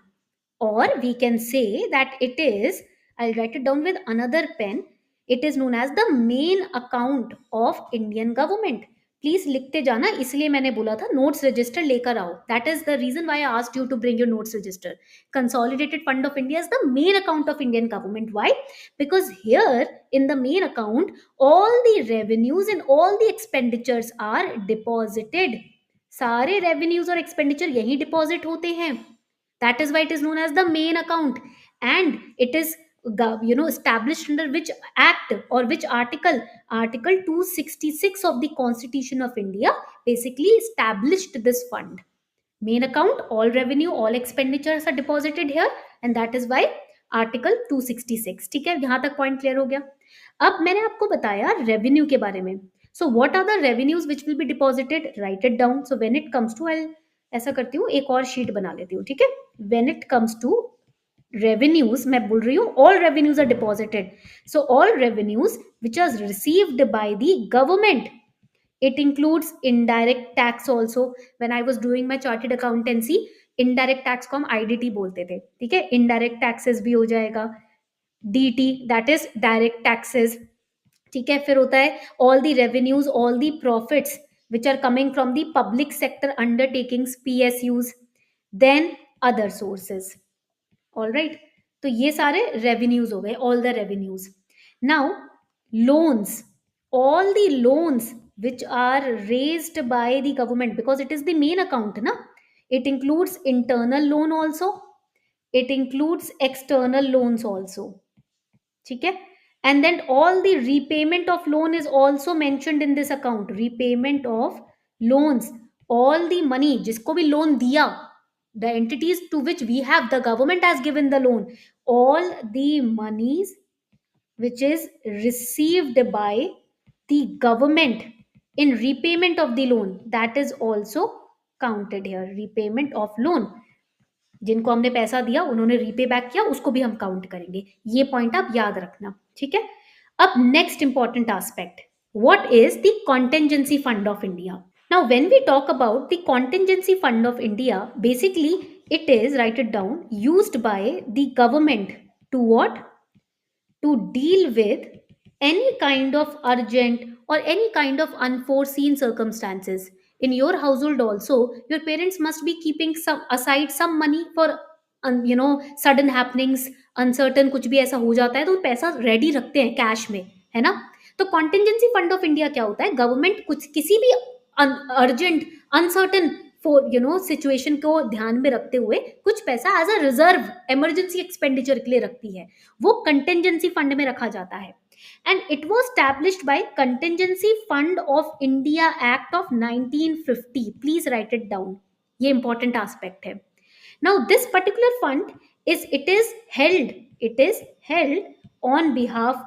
और we can say that it is, I will write it down with another pen, it is known as the main account of Indian government. Please लिखते जाना, इसलिए मैंने बोला था notes register लेकर आओ. That is the reason why I asked you to bring your notes register. Consolidated fund of India is the main account of Indian government. Why? Because here in the main account all the revenues and all the expenditures are deposited. सारे revenues और expenditure यही deposit होते हैं. That is why it is known as the main account, and it is established under which act or which article? Article 266 of the Constitution of India basically established this fund. Main account, all revenue, all expenditures are deposited here, and that is why article 266. ठीक है, यहां तक point clear हो गया. अब मैंने आपको बताया रेवेन्यू के बारे में. So what are the revenues which will be deposited? Write it down. So when it comes to, ऐसा करती हूँ, एक और शीट बना लेती हूँ. ठीक है, when it comes to revenues, मैं बोल रही हूँ all revenues are deposited. So all revenues which are received by the government, it includes indirect tax also. When I was doing my chartered accountancy, indirect tax को हम IDT बोलते थे. ठीक है, indirect taxes भी हो जाएगा. DT, that is direct taxes. ठीक है, फिर होता है all the revenues, all the profits which are coming from the public sector undertakings, PSUs, then other sources. All right, तो ये सारे रेवेन्यूज हो गए, all the revenues. Now loans, all the loans which are raised by the government, because it is the main account ना. It includes internal loan also, it includes external loans also. ठीक है, and then all the repayment of loan is also mentioned in this account. Repayment of loans, all the money जिसको भी loan दिया, the entities to which we have, the government has given the loan, all the monies which is received by the government in repayment of the loan, that is also counted here. repayment of loan, जिनको हमने पैसा दिया उन्होंने repay back किया, उसको भी हम count करेंगे. ये पॉइंट आप याद रखना. ठीक है, अब next important aspect, what is the contingency fund of India. Now, when we talk about the Contingency Fund of India, basically it is, write it down, used by the government to what? To deal with any kind of urgent or any kind of unforeseen circumstances. In your household also, your parents must be keeping some aside some money for sudden happenings, uncertain कुछ भी ऐसा हो जाता है तो पैसा ready रखते हैं कैश में, है ना? तो कॉन्टिजेंसी फंड ऑफ इंडिया क्या होता है? गवर्नमेंट कुछ किसी भी अर्जेंट अनसर्टन फॉर सिचुएशन को ध्यान में रखते हुए कुछ पैसा as a reserve emergency expenditure के लिए रखती है, वो कंटिजेंसी फंड में रखा जाता है. And it was established by Contingency Fund of India Act of 1950. Please write it down. ये important aspect है. Now this particular fund is held on behalf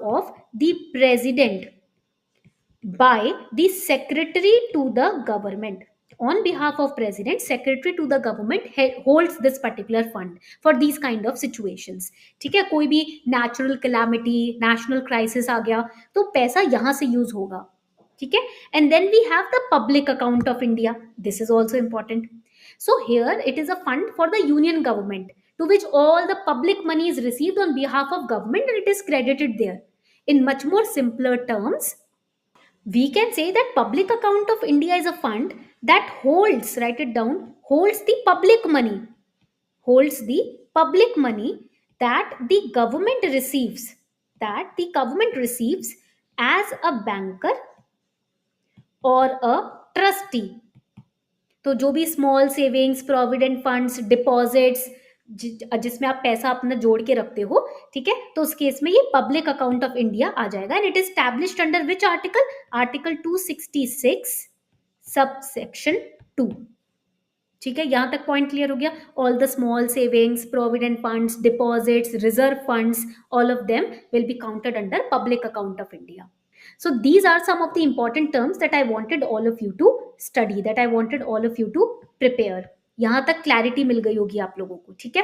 of the president by the secretary to the government. On behalf of president, secretary to the government holds this particular fund for these kind of situations. ठीक है, कोई भी natural calamity, national crisis आ गया तो पैसा यहाँ से use होगा. ठीक है. And then we have the public account of India. This is also important. So here it is a fund for the union government to which all the public money is received on behalf of government and it is credited there. In much more simpler terms, we can say that public account of India is a fund that holds, write it down, holds the public money, holds the public money that the government receives, as a banker or a trustee. तो जो भी small savings, provident funds, deposits जिसमें आप पैसा अपना जोड़ के रखते हो, ठीक है, तो उस केस में ये पब्लिक अकाउंट ऑफ इंडिया आ जाएगा. And it is established under which article? Article 266 sub section 2. ठीक है, यहां तक पॉइंट क्लियर हो गया? All the small savings, provident funds, deposits, reserve funds, all of them will be counted under public account of India. So these are some of the important terms that I wanted all of you to study, that I wanted all of you to prepare. यहाँ तक clarity मिल गई होगी आप लोगों को, ठीक है?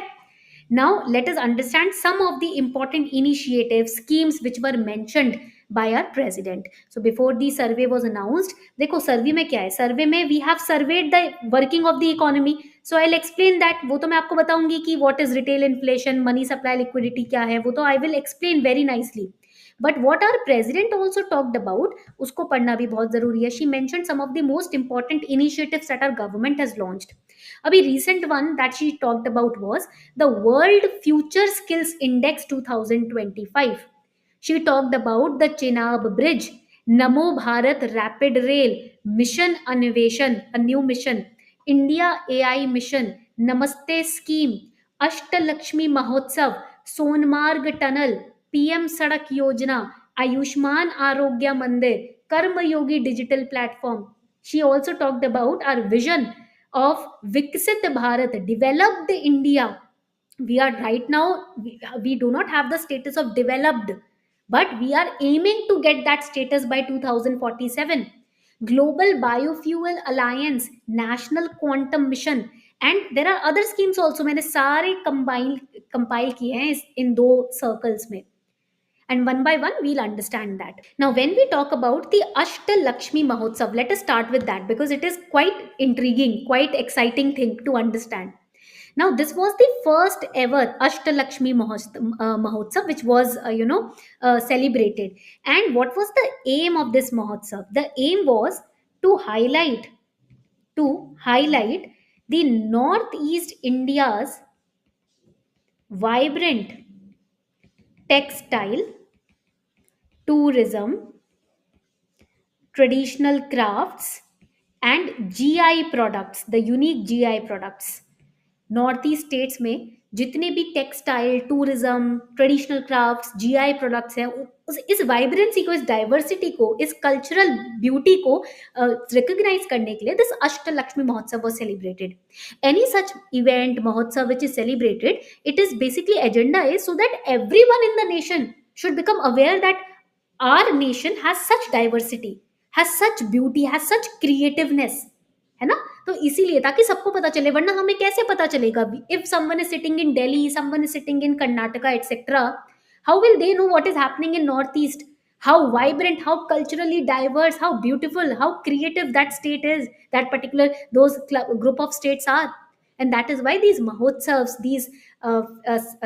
Now let us understand some of the important initiatives, schemes which were mentioned by our president. So before the survey was announced, देखो survey में क्या है? Survey में we have surveyed the working of the economy. So I'll explain that. वो तो मैं आपको बताऊंगी कि what is retail inflation, money supply liquidity क्या है, वो तो I will explain very nicely. But what our president also talked about, उसको पढ़ना भी बहुत जरूरी है. She mentioned some of the most important initiatives that our government has launched. अभी recent one that she talked about was the World Future Skills Index 2025. She talked about the Chenab Bridge, Namo Bharat Rapid Rail, Mission Anveshan, a new mission, India AI Mission, Namaste Scheme, Ashtalakshmi Mahotsav, Sonmarg Tunnel, PM Sadak Yojana, Ayushman Arogya Mandir, Karmayogi digital platform. She also talked about our vision of Viksit Bharat, developed India. We are right now, we do not have the status of developed, but we are aiming to get that status by 2047. Global Biofuel Alliance, National Quantum Mission, and there are other schemes also. मैंने सारे compile किए हैं इन दो circles में. And one by one we'll understand that. Now when we talk about the Ashtalakshmi Mahotsav, let us start with that because it is quite intriguing, quite exciting thing to understand. Now this was the first ever Ashtalakshmi Mahotsav which was celebrated. And what was the aim of this Mahotsav? The aim was to highlight the Northeast India's vibrant textile, tourism, traditional crafts, and GI products, the unique GI products. North east states में जितने भी textile, tourism, traditional crafts, GI products हैं, इस vibrancy को, इस diversity को, इस cultural beauty को रिकॉग्नाइज करने के लिए दिस अष्टलक्ष्मी महोत्सव was celebrated. Any such event, महोत्सव which is celebrated, it is basically agenda is so that everyone in the nation should become aware that our nation has such diversity, has such beauty, has such creativeness, है ना? तो इसीलिए ताकि सबको पता चले, वरना हमें कैसे पता चलेगा? If someone is sitting in Delhi, someone is sitting in Karnataka etcetera, how will they know what is happening in north east? How vibrant, how culturally diverse, how beautiful, how creative that state is, that particular those group of states are. and that is why these mahotsavs, these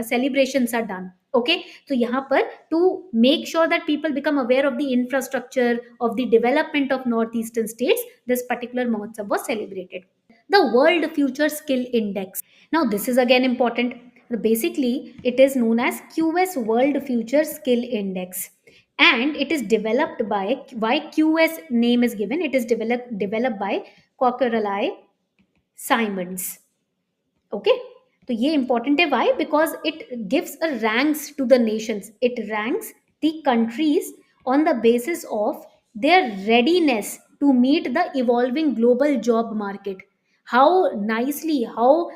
celebrations are done. Okay, so यहाँ पर to make sure that people become aware of the infrastructure of the development of northeastern states, this particular mahotsav was celebrated. The World Future Skill Index. Now, this is again important. Basically, it is known as QS World Future Skill Index, and it is developed by, why QS name is given, it is developed by Coquerelli Simons. Okay, तो ये important है. Why? Because it gives a ranks to the nations. It ranks the countries on the basis of their readiness to meet the evolving global job market. How nicely, how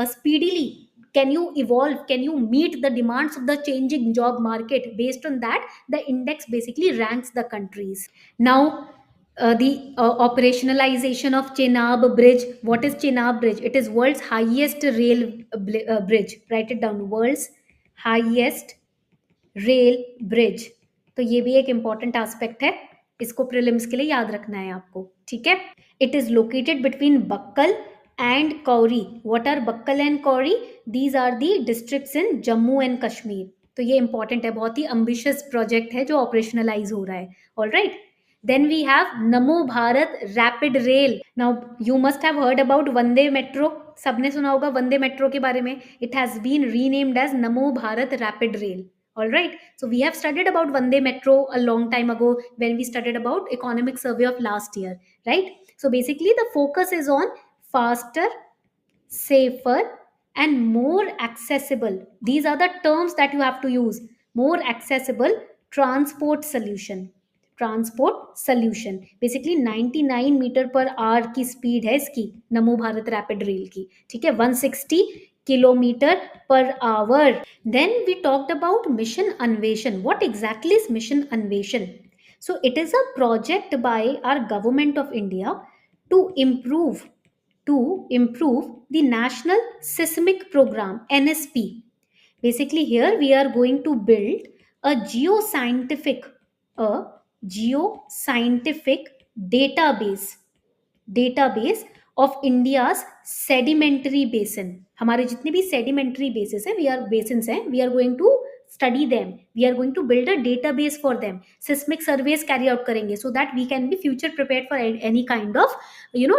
speedily can you evolve, can you meet the demands of the changing job market? Based on that, the index basically ranks the countries. Now, the operationalization of Chenab Bridge. What is Chenab Bridge? It is world's highest rail bridge. Write it down. World's highest rail bridge. तो ये भी एक important aspect है, इसको prelims के लिए याद रखना है आपको. ठीक है. It is located between Bakkal and Kauri. What are Bakkal and Kauri? These are the districts in Jammu and Kashmir. तो ये इंपॉर्टेंट है, बहुत ही अम्बिशियस प्रोजेक्ट है जो ऑपरेशनलाइज हो रहा है. All right. Then we have Namo Bharat Rapid Rail. Now you must have heard about Vande Metro. सबने सुना होगा वंदे मेट्रो के बारे में. It has been renamed as Namo Bharat Rapid Rail. All right. So we have studied about Vande Metro a long time ago when we studied about economic survey of last year, right? So basically the focus is on faster, safer, and more accessible. These are the terms that you have to use. More accessible transport solution. Transport solution. Basically 99 metre per hour की speed है इसकी, नमो Bharat rapid rail की. ठीक है. 160 kilometer per hour. Then we talked about Mission Anveshan. What exactly is Mission Anveshan? So it is a project by our government of India to improve the National Seismic Program, NSP. Basically here we are going to build a geoscientific database of India's sedimentary basin. हमारे जितने भी sedimentary bases हैं, basins हैं, we are going to study them. We are going to build a database for them. Seismic surveys carry out करेंगे so that we can be future prepared for any kind of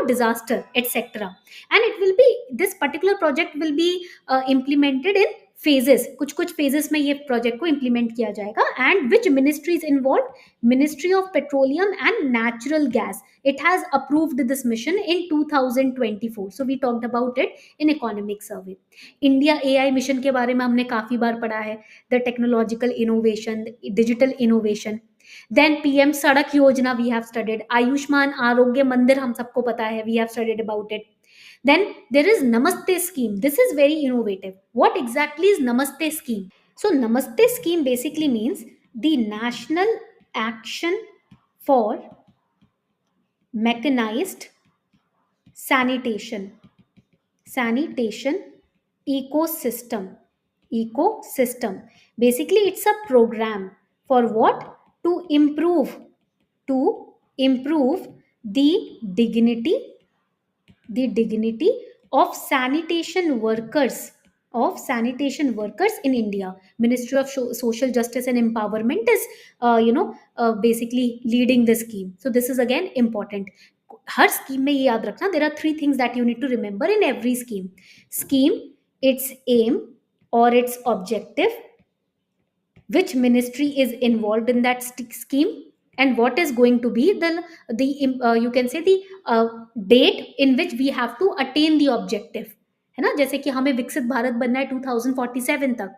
disaster, etc. And it will be, this particular project will be implemented in phases. कुछ कुछ phases में ये project को implement किया जाएगा. And which ministry is involved? Ministry of Petroleum and Natural Gas. It has approved this mission in 2024. So we talked about it in economic survey. India AI mission के बारे में हमने काफी बार पढ़ा है. The technological innovation, digital innovation. Then PM सड़क योजना we have studied. Ayushman Arogya मंदिर हम सबको पता है, we have studied about it. Then there is Namaste scheme. This is very innovative. What exactly is Namaste scheme? So Namaste scheme basically means the National Action for Mechanized Sanitation ecosystem. Basically it's a program for what? To improve the dignity of sanitation workers in India. Ministry of Social Justice and Empowerment is basically leading the scheme. So this is again important. Her scheme में ये याद रखना, there are 3 things that you need to remember in every scheme, its aim or its objective, which ministry is involved in that scheme, and what is going to be the you can say the date in which we have to attain the objective, है ना. जैसे कि हमें विकसित भारत बनना है 2047 तक.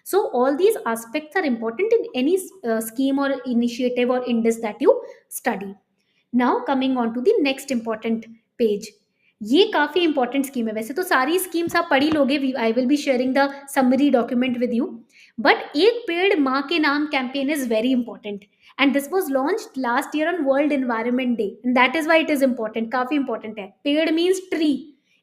So all these aspects are important in any scheme or initiative or index that you study. Now coming on to the next important page. ये काफी इंपॉर्टेंट स्कीम है. वैसे तो सारी स्कीम्स आप पढ़ ही लोगे. I will be sharing the summary document with you. But एक पेड़ माँ के नाम campaign is very important, and this was launched last year on world environment day, and that is why it is important. काफी important है. पेड़ means tree.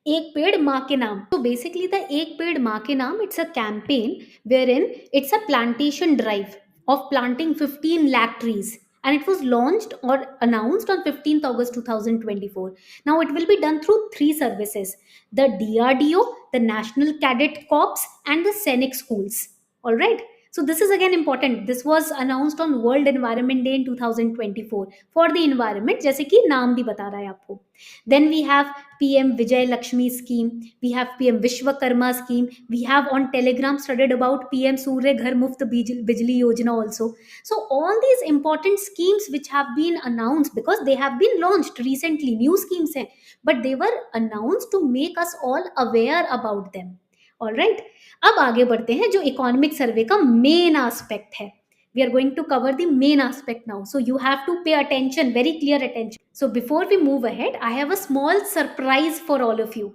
एक पेड़ माँ के नाम. तो बेसिकली द एक पेड़ माँ के नाम, it's a campaign where in it's a plantation drive of planting 15 lakh trees. and it was launched or announced on 15th August 2024. Now it will be done through three services: the DRDO, the National Cadet Corps, and the Scenic Schools. All right. So this is again important. This was announced on World Environment Day in 2024 for the environment, जैसे कि नाम भी बता रहा है आपको. Then we have PM Vijay Lakshmi scheme. We have PM Vishwakarma scheme. We have on Telegram studied about PM Surya Ghar Muft Bijli Yojana also. So all these important schemes which have been announced, because they have been launched recently, new schemes हैं, but they were announced to make us all aware about them. All right. अब आगे बढ़ते हैं जो economic survey का main aspect है. We are going to cover the main aspect now, so you have to pay attention, very clear attention. So before we move ahead, I have a small surprise for all of you.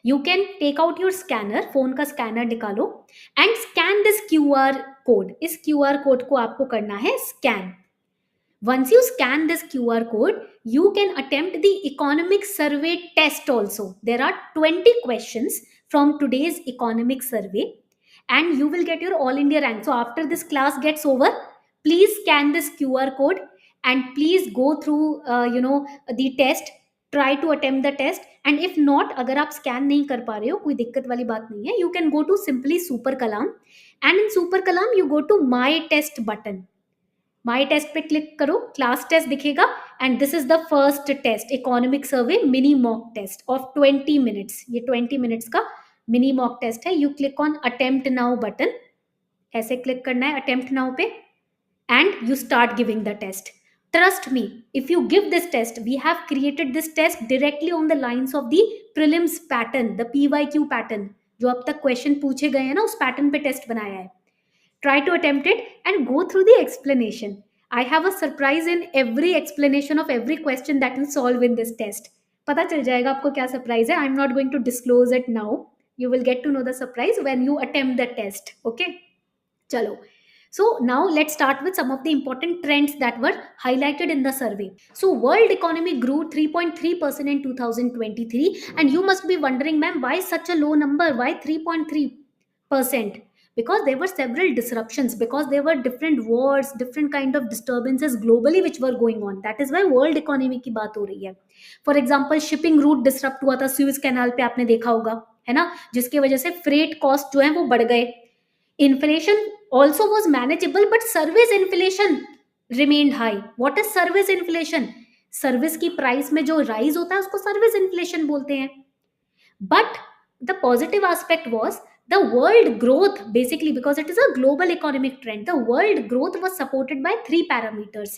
You can take out your scanner, phone का scanner निकालो and scan this QR code. इस QR code को आपको करना है scan. Once you scan this QR code, you can attempt the economic survey test also. There are 20 questions from today's economic survey and you will get your all India rank. So after this class gets over, please scan this QR code and please go through the test. Try to attempt the test, and if not, अगर आप scan नहीं कर पा रहे हो, कोई दिक्कत वाली बात नहीं है. You can go to simply Super Kalam, and in Super Kalam you go to My Test button. My test पे क्लिक करो, क्लास टेस्ट दिखेगा, and this is the first test, economic survey mini mock test of 20 minutes. ये 20 minutes का mini mock test है. You click on attempt now button, ऐसे click करना है attempt now पे, and you start giving the test. Trust me, if you give this test, we have created this test directly on the lines of the prelims pattern, the PYQ pattern, जो अब तक question पूछे गए हैं ना, उस pattern पे test बनाया है. Try to attempt it and go through the explanation. I have a surprise in every explanation of every question that you solve in this test. पता चल जाएगा आपको क्या surprise है. I'm not going to disclose it now. You will get to know the surprise when you attempt the test. Okay? Chalo. So now let's start with some of the important trends that were highlighted in the survey. So world economy grew 3.3% in 2023, and you must be wondering, ma'am, why such a low number? Why 3.3%? Because there were several disruptions, because there were different wars, different kind of disturbances globally which were going on. That is why world economy की बात हो रही है. For example, shipping route disrupt हुआ था Suez Canal पे, आपने देखा होगा, है ना, जिसकी वजह से freight cost जो है वो बढ़ गए. Inflation also was manageable, but service inflation remained high. What is service inflation? Service की प्राइस में जो राइज होता है उसको सर्विस इन्फ्लेशन बोलते हैं. But the positive aspect was the world growth, basically because it is a global economic trend, the world growth was supported by three parameters: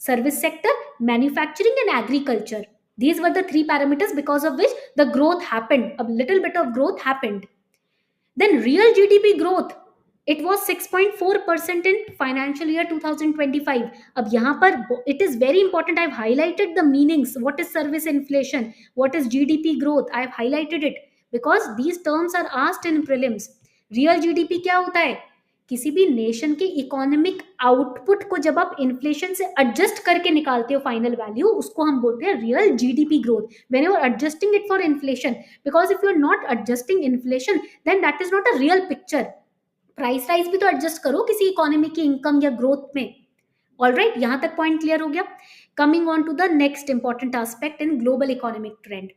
service sector, manufacturing, and agriculture. These were the three parameters because of which the growth happened. A little bit of growth happened. Then real GDP growth, it was 6.4% in financial year 2025. अब यहाँ पर it is very important, I've highlighted the meanings. What is service inflation? What is GDP growth? I've highlighted it because these terms are asked in prelims. Real GDP क्या होता है? किसी भी nation के economic output को जब आप inflation से एडजस्ट करके निकालते हो फाइनल वैल्यू, उसको हम बोलते हैं real GDP growth. When you are adjusting it for inflation, because if you are not adjusting inflation, then that is not a real picture. Price rise भी तो एडजस्ट करो किसी इकोनॉमी की इनकम या ग्रोथ में. ऑल राइट, यहां तक point clear हो गया. Coming on to the next important aspect in global economic trend.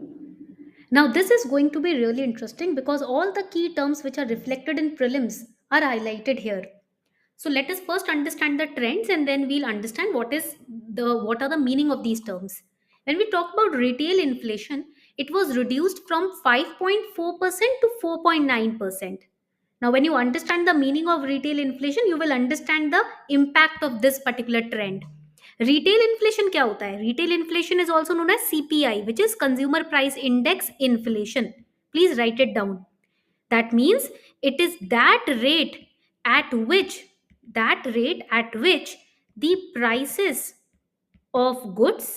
Now this is going to be really interesting because all the key terms which are reflected in prelims are highlighted here. So let us first understand the trends and then we'll understand what are the meaning of these terms. When we talk about retail inflation, it was reduced from 5.4% to 4.9%. Now when you understand the meaning of retail inflation, you will understand the impact of this particular trend. Retail inflation क्या होता है? Retail inflation is also known as CPI, which is consumer price index inflation. Please write it down. That means it is that rate at which the prices of goods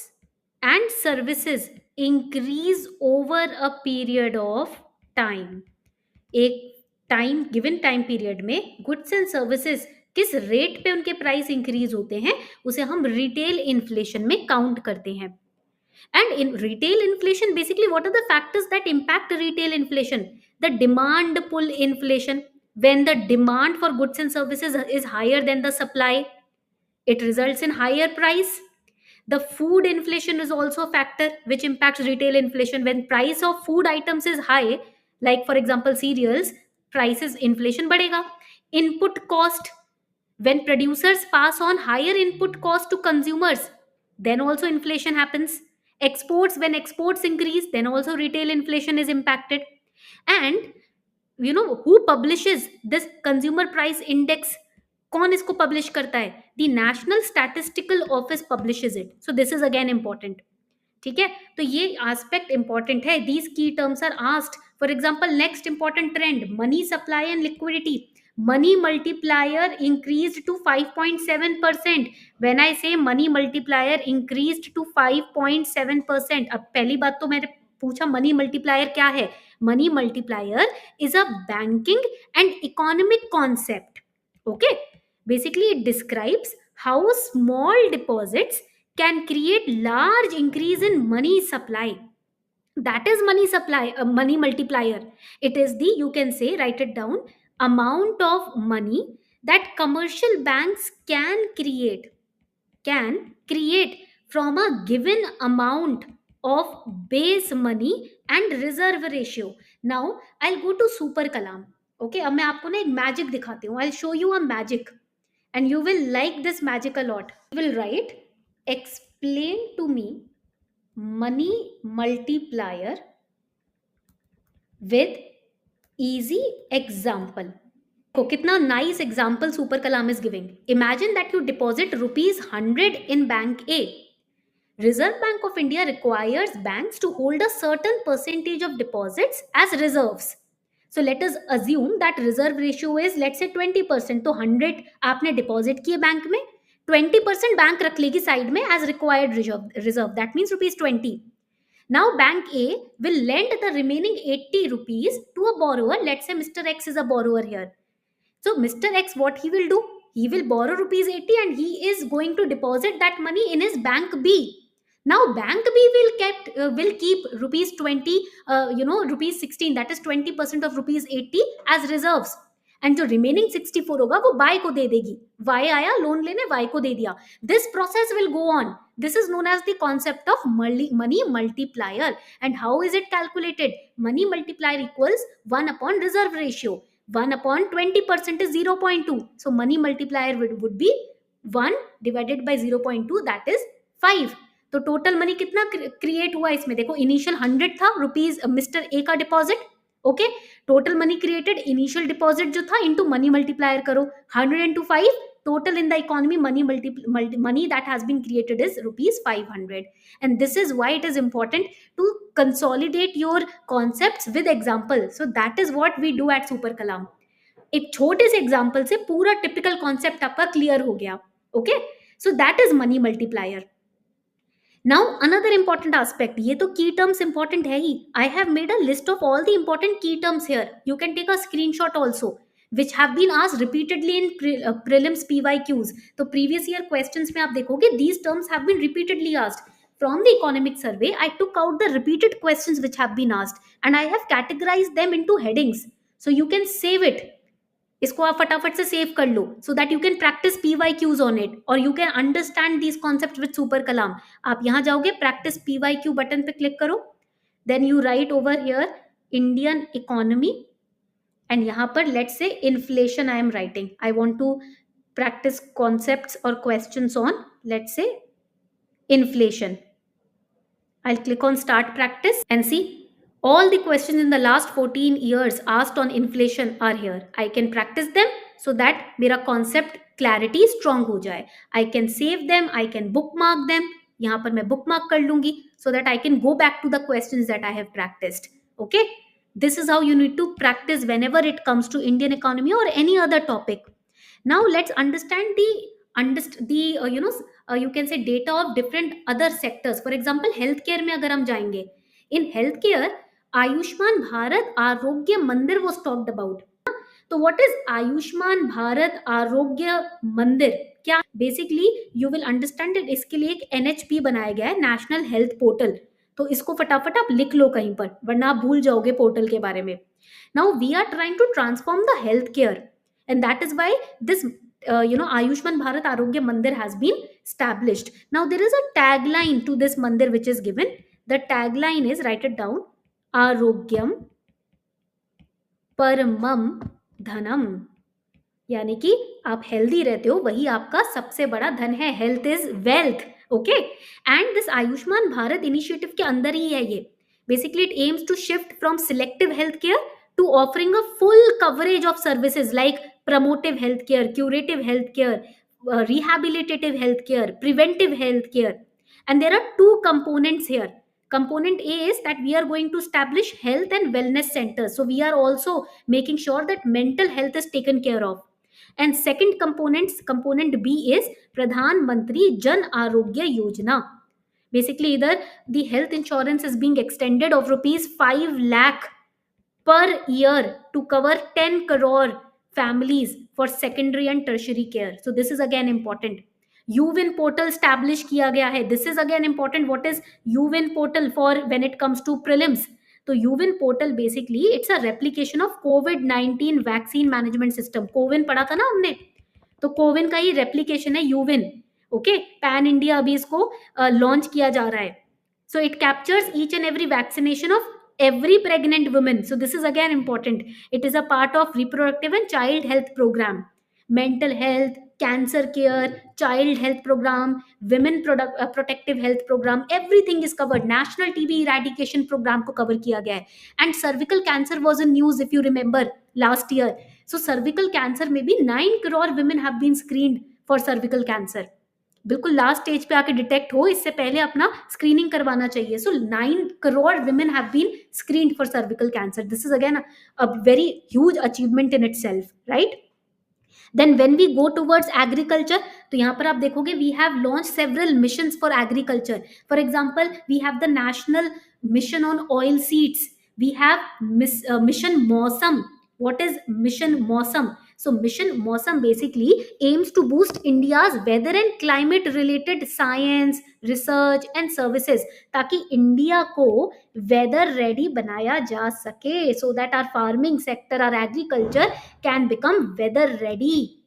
and services increase over a period of time. एक given time period में goods and services किस rate पे उनके price increase होते हैं, उसे हम retail inflation में काउंट करते हैं. And in retail inflation, basically what are the factors that impact retail inflation? The demand pull inflation, when the demand for goods and services is higher than the supply. It results in higher price. The food inflation is also a factor which impacts retail inflation. When price of food items is high, like for example cereals, prices inflation badhega. Input cost, when producers pass on higher input cost to consumers, then also inflation happens. Exports, when exports increase, then also retail inflation is impacted. And who publishes this consumer price index? कौन इसको publish करता है? The National Statistical Office publishes it. So this is again important. ठीक है, तो ये aspect important है. These key terms are asked. For example, next important trend, money supply and liquidity. Money multiplier increased to 5.7%. When I say money multiplier increased to 5.7%, अब पहली बात तो मैंने पूछा मनी मल्टीप्लायर क्या है. Money multiplier is a banking and economic concept. Okay, basically it describes how small deposits can create large increase in money supply. That is money supply, money multiplier. It is the, you can say, write it down, amount of money that commercial banks can create from a given amount of base money and reserve ratio. Now I'll go to super kalam. Okay, अब मैं आपको ना एक magic दिखाती हूँ. I'll show you a magic and you will like this magic a lot. You will write, explain to me money multiplier with easy example. को कितना nice example super kalam is giving. Imagine that you deposit rupees 100 in bank A. Reserve Bank of India requires banks to hold a certain percentage of deposits as reserves. So let us assume that reserve ratio is, let's say, 20%. तो 100 आपने deposit किए bank में, 20% bank रख लेगी side में as required reserve. That means rupees 20. Now bank A will lend the remaining 80 rupees to a borrower. Let's say Mr. X is a borrower here. So Mr. X, what he will do? He will borrow rupees 80 and he is going to deposit that money in his bank B. Now bank B will keep rupees 20, rupees 16, that is 20% of rupees 80 as reserves. And जो remaining 64 होगा वो Y को दे देगी. Y आया loan लेने, Y को दे दिया. This process will go on. This is known as the concept of money multiplier. And how is it calculated? Money multiplier equals 1 upon reserve ratio. 1 upon 20% is 0.2. So money multiplier would be 1 divided by 0.2, that is 5. तो total money कितना create हुआ इसमें? देखो, initial 100 था rupees mister A का deposit. Okay, total money created, initial deposit जो था into money multiplier करो, 100 into 5, total in the economy money that has been created is rupees 500. And this is why it is important to consolidate your concepts with example. So that is what we do at Super Kalam. एक छोटे से example से पूरा typical concept आपका clear हो गया. Okay, so that is money multiplier. Now another important aspect, ये तो key terms important है ही. I have made a list of all the important key terms here. You can take a screenshot also, which have been asked repeatedly in prelims PYQs. तो previous year questions में आप देखोगे these terms have been repeatedly asked. From the economic survey, I took out the repeated questions which have been asked and I have categorized them into headings. So you can save it. इसको आप फटाफट से save कर लो so that you can practice PYQs on it और you can understand these concept with super Kalam. आप यहाँ जाओगे, प्रैक्टिस PYQ बटन पे क्लिक करो, then you write over here Indian economy and यहाँ पर let's say inflation I am writing. I want to practice concepts और questions on let's say inflation. I'll click on start practice and see all the questions in the last 14 years asked on inflation are here. I can practice them so that मेरा concept clarity strong हो जाए. I can save them, I can bookmark them. यहाँ पर मैं bookmark कर लूँगी so that I can go back to the questions that I have practiced. Okay? This is how you need to practice whenever it comes to Indian economy or any other topic. Now let's understand you can say data of different other sectors. For example, healthcare में अगर हम जाएंगे, in healthcare Ayushman Bharat आरोग्य मंदिर was talked about. तो what is Ayushman Bharat आरोग्य मंदिर? क्या basically you will understand it. इसके लिए एक NHP बनाया गया है, नेशनल हेल्थ पोर्टल. तो इसको फटाफट आप लिख लो कहीं पर, वरना आप भूल जाओगे पोर्टल के बारे में. Now we are trying to transform the health care and that is why this Ayushman Bharat Arogya Mandir has been established. Now there is a tagline to this mandir which is given. The tagline is, write it down, Arogyam Paramam Dhanam. यानी कि आप healthy रहते हो वही आपका सबसे बड़ा धन है. Health is wealth. Okay. And this Ayushman Bharat initiative के अंदर ही है ये. Basically it aims to shift from selective health care to offering a full coverage of services like promotive health care, curative health care, rehabilitative health care, preventive health care. And there are two components here. Component A is that we are going to establish health and wellness centers. So we are also making sure that mental health is taken care of. And second component B is Pradhan Mantri Jan Arogya Yojana. Basically, either the health insurance is being extended of rupees 5 lakh per year to cover 10 crore families for secondary and tertiary care. So this is again important. UWIN portal establish किया गया है. This is again important. What is UWIN portal for when it comes to prelims? तो UWIN portal basically it's a replication of COVID-19 vaccine management system. CoWIN पढ़ा था ना हमने, तो कोविन का ही रेप्लीकेशन है यूविन. ओके. पैन इंडिया अभी इसको लॉन्च किया जा रहा है. So it captures each and every vaccination of every pregnant woman. So this is again important. It is a part of reproductive and child health program, mental health, cancer care, child health program, women protective health program, everything is covered. National TB eradication program को cover किया गया है. And cervical cancer was in news if you remember last year. So cervical cancer में भी 9 crore women have been screened for cervical cancer. बिल्कुल last stage पे आके detect हो, इससे पहले अपना स्क्रीनिंग करवाना चाहिए. सो 9 crore women have been screened for cervical cancer. This is again a very huge achievement in itself, right? Then when we go towards agriculture, तो यहाँ पर आप देखोगे we have launched several missions for agriculture. For example, we have the national mission on oil seeds. We have mission Mausam. What is mission Mausam? So mission Mausam basically aims to boost India's weather and climate related science, research and services, ताकि India को weather ready बनाया जा सके, so that our farming sector, our agriculture can become weather ready.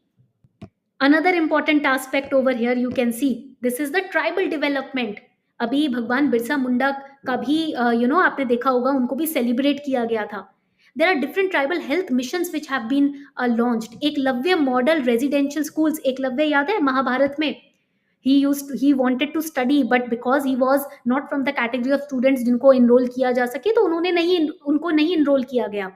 Another important aspect over here you can see, this is the tribal development. अभी भगवान बिरसा मुंडा का भी आपने देखा होगा, उनको भी सेलिब्रेट किया गया था. There are different tribal health missions which have been launched. Eklavya model residential schools. Eklavya याद है महाभारत में? he wanted to study but because he was not from the category of students जिनको enroll किया जा सके, तो उनको नहीं enroll किया गया.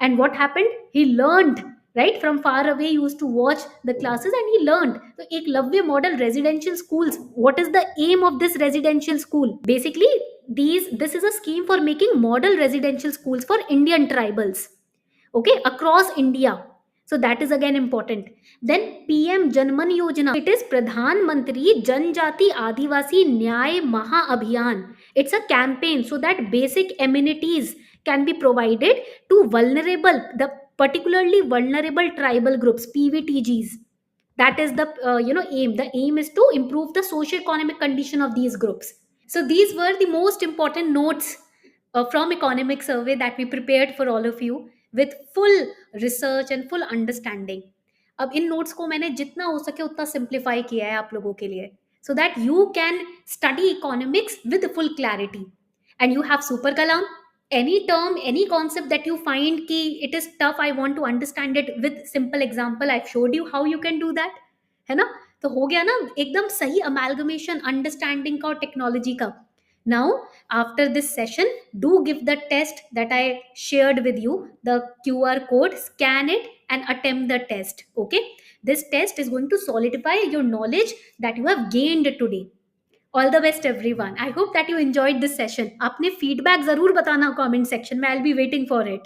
And what happened? He learned, right? From far away he used to watch the classes and he learned. So Eklavya model residential schools, what is the aim of this residential school? Basically this is a scheme for making model residential schools for Indian tribals, okay, across India. So that is again important. Then PM Janman Yojana, it is Pradhan Mantri Janjati Adivasi Nyay Maha Abhiyan. It's a campaign so that basic amenities can be provided to particularly vulnerable tribal groups, PVTGs. That is the aim. The aim is to improve the socio-economic condition of these groups. So these were the most important notes from economic survey that we prepared for all of you with full research and full understanding. अब इन notes को मैंने जितना हो सके उतना simplify किया है आप लोगों के लिए, so that you can study economics with full clarity. And you have Super Kalam. Any term, any concept that you find ki it is tough, I want to understand it with simple example, I've showed you how you can do that, है ना? तो हो गया ना एकदम सही amalgamation understanding का और technology का. Now after this session, do give the test that I shared with you, the QR code, scan it and attempt the test. Okay, this test is going to solidify your knowledge that you have gained today. All the best everyone. I hope that you enjoyed this session. अपने feedback जरूर बताना comment section में. I'll be waiting for it.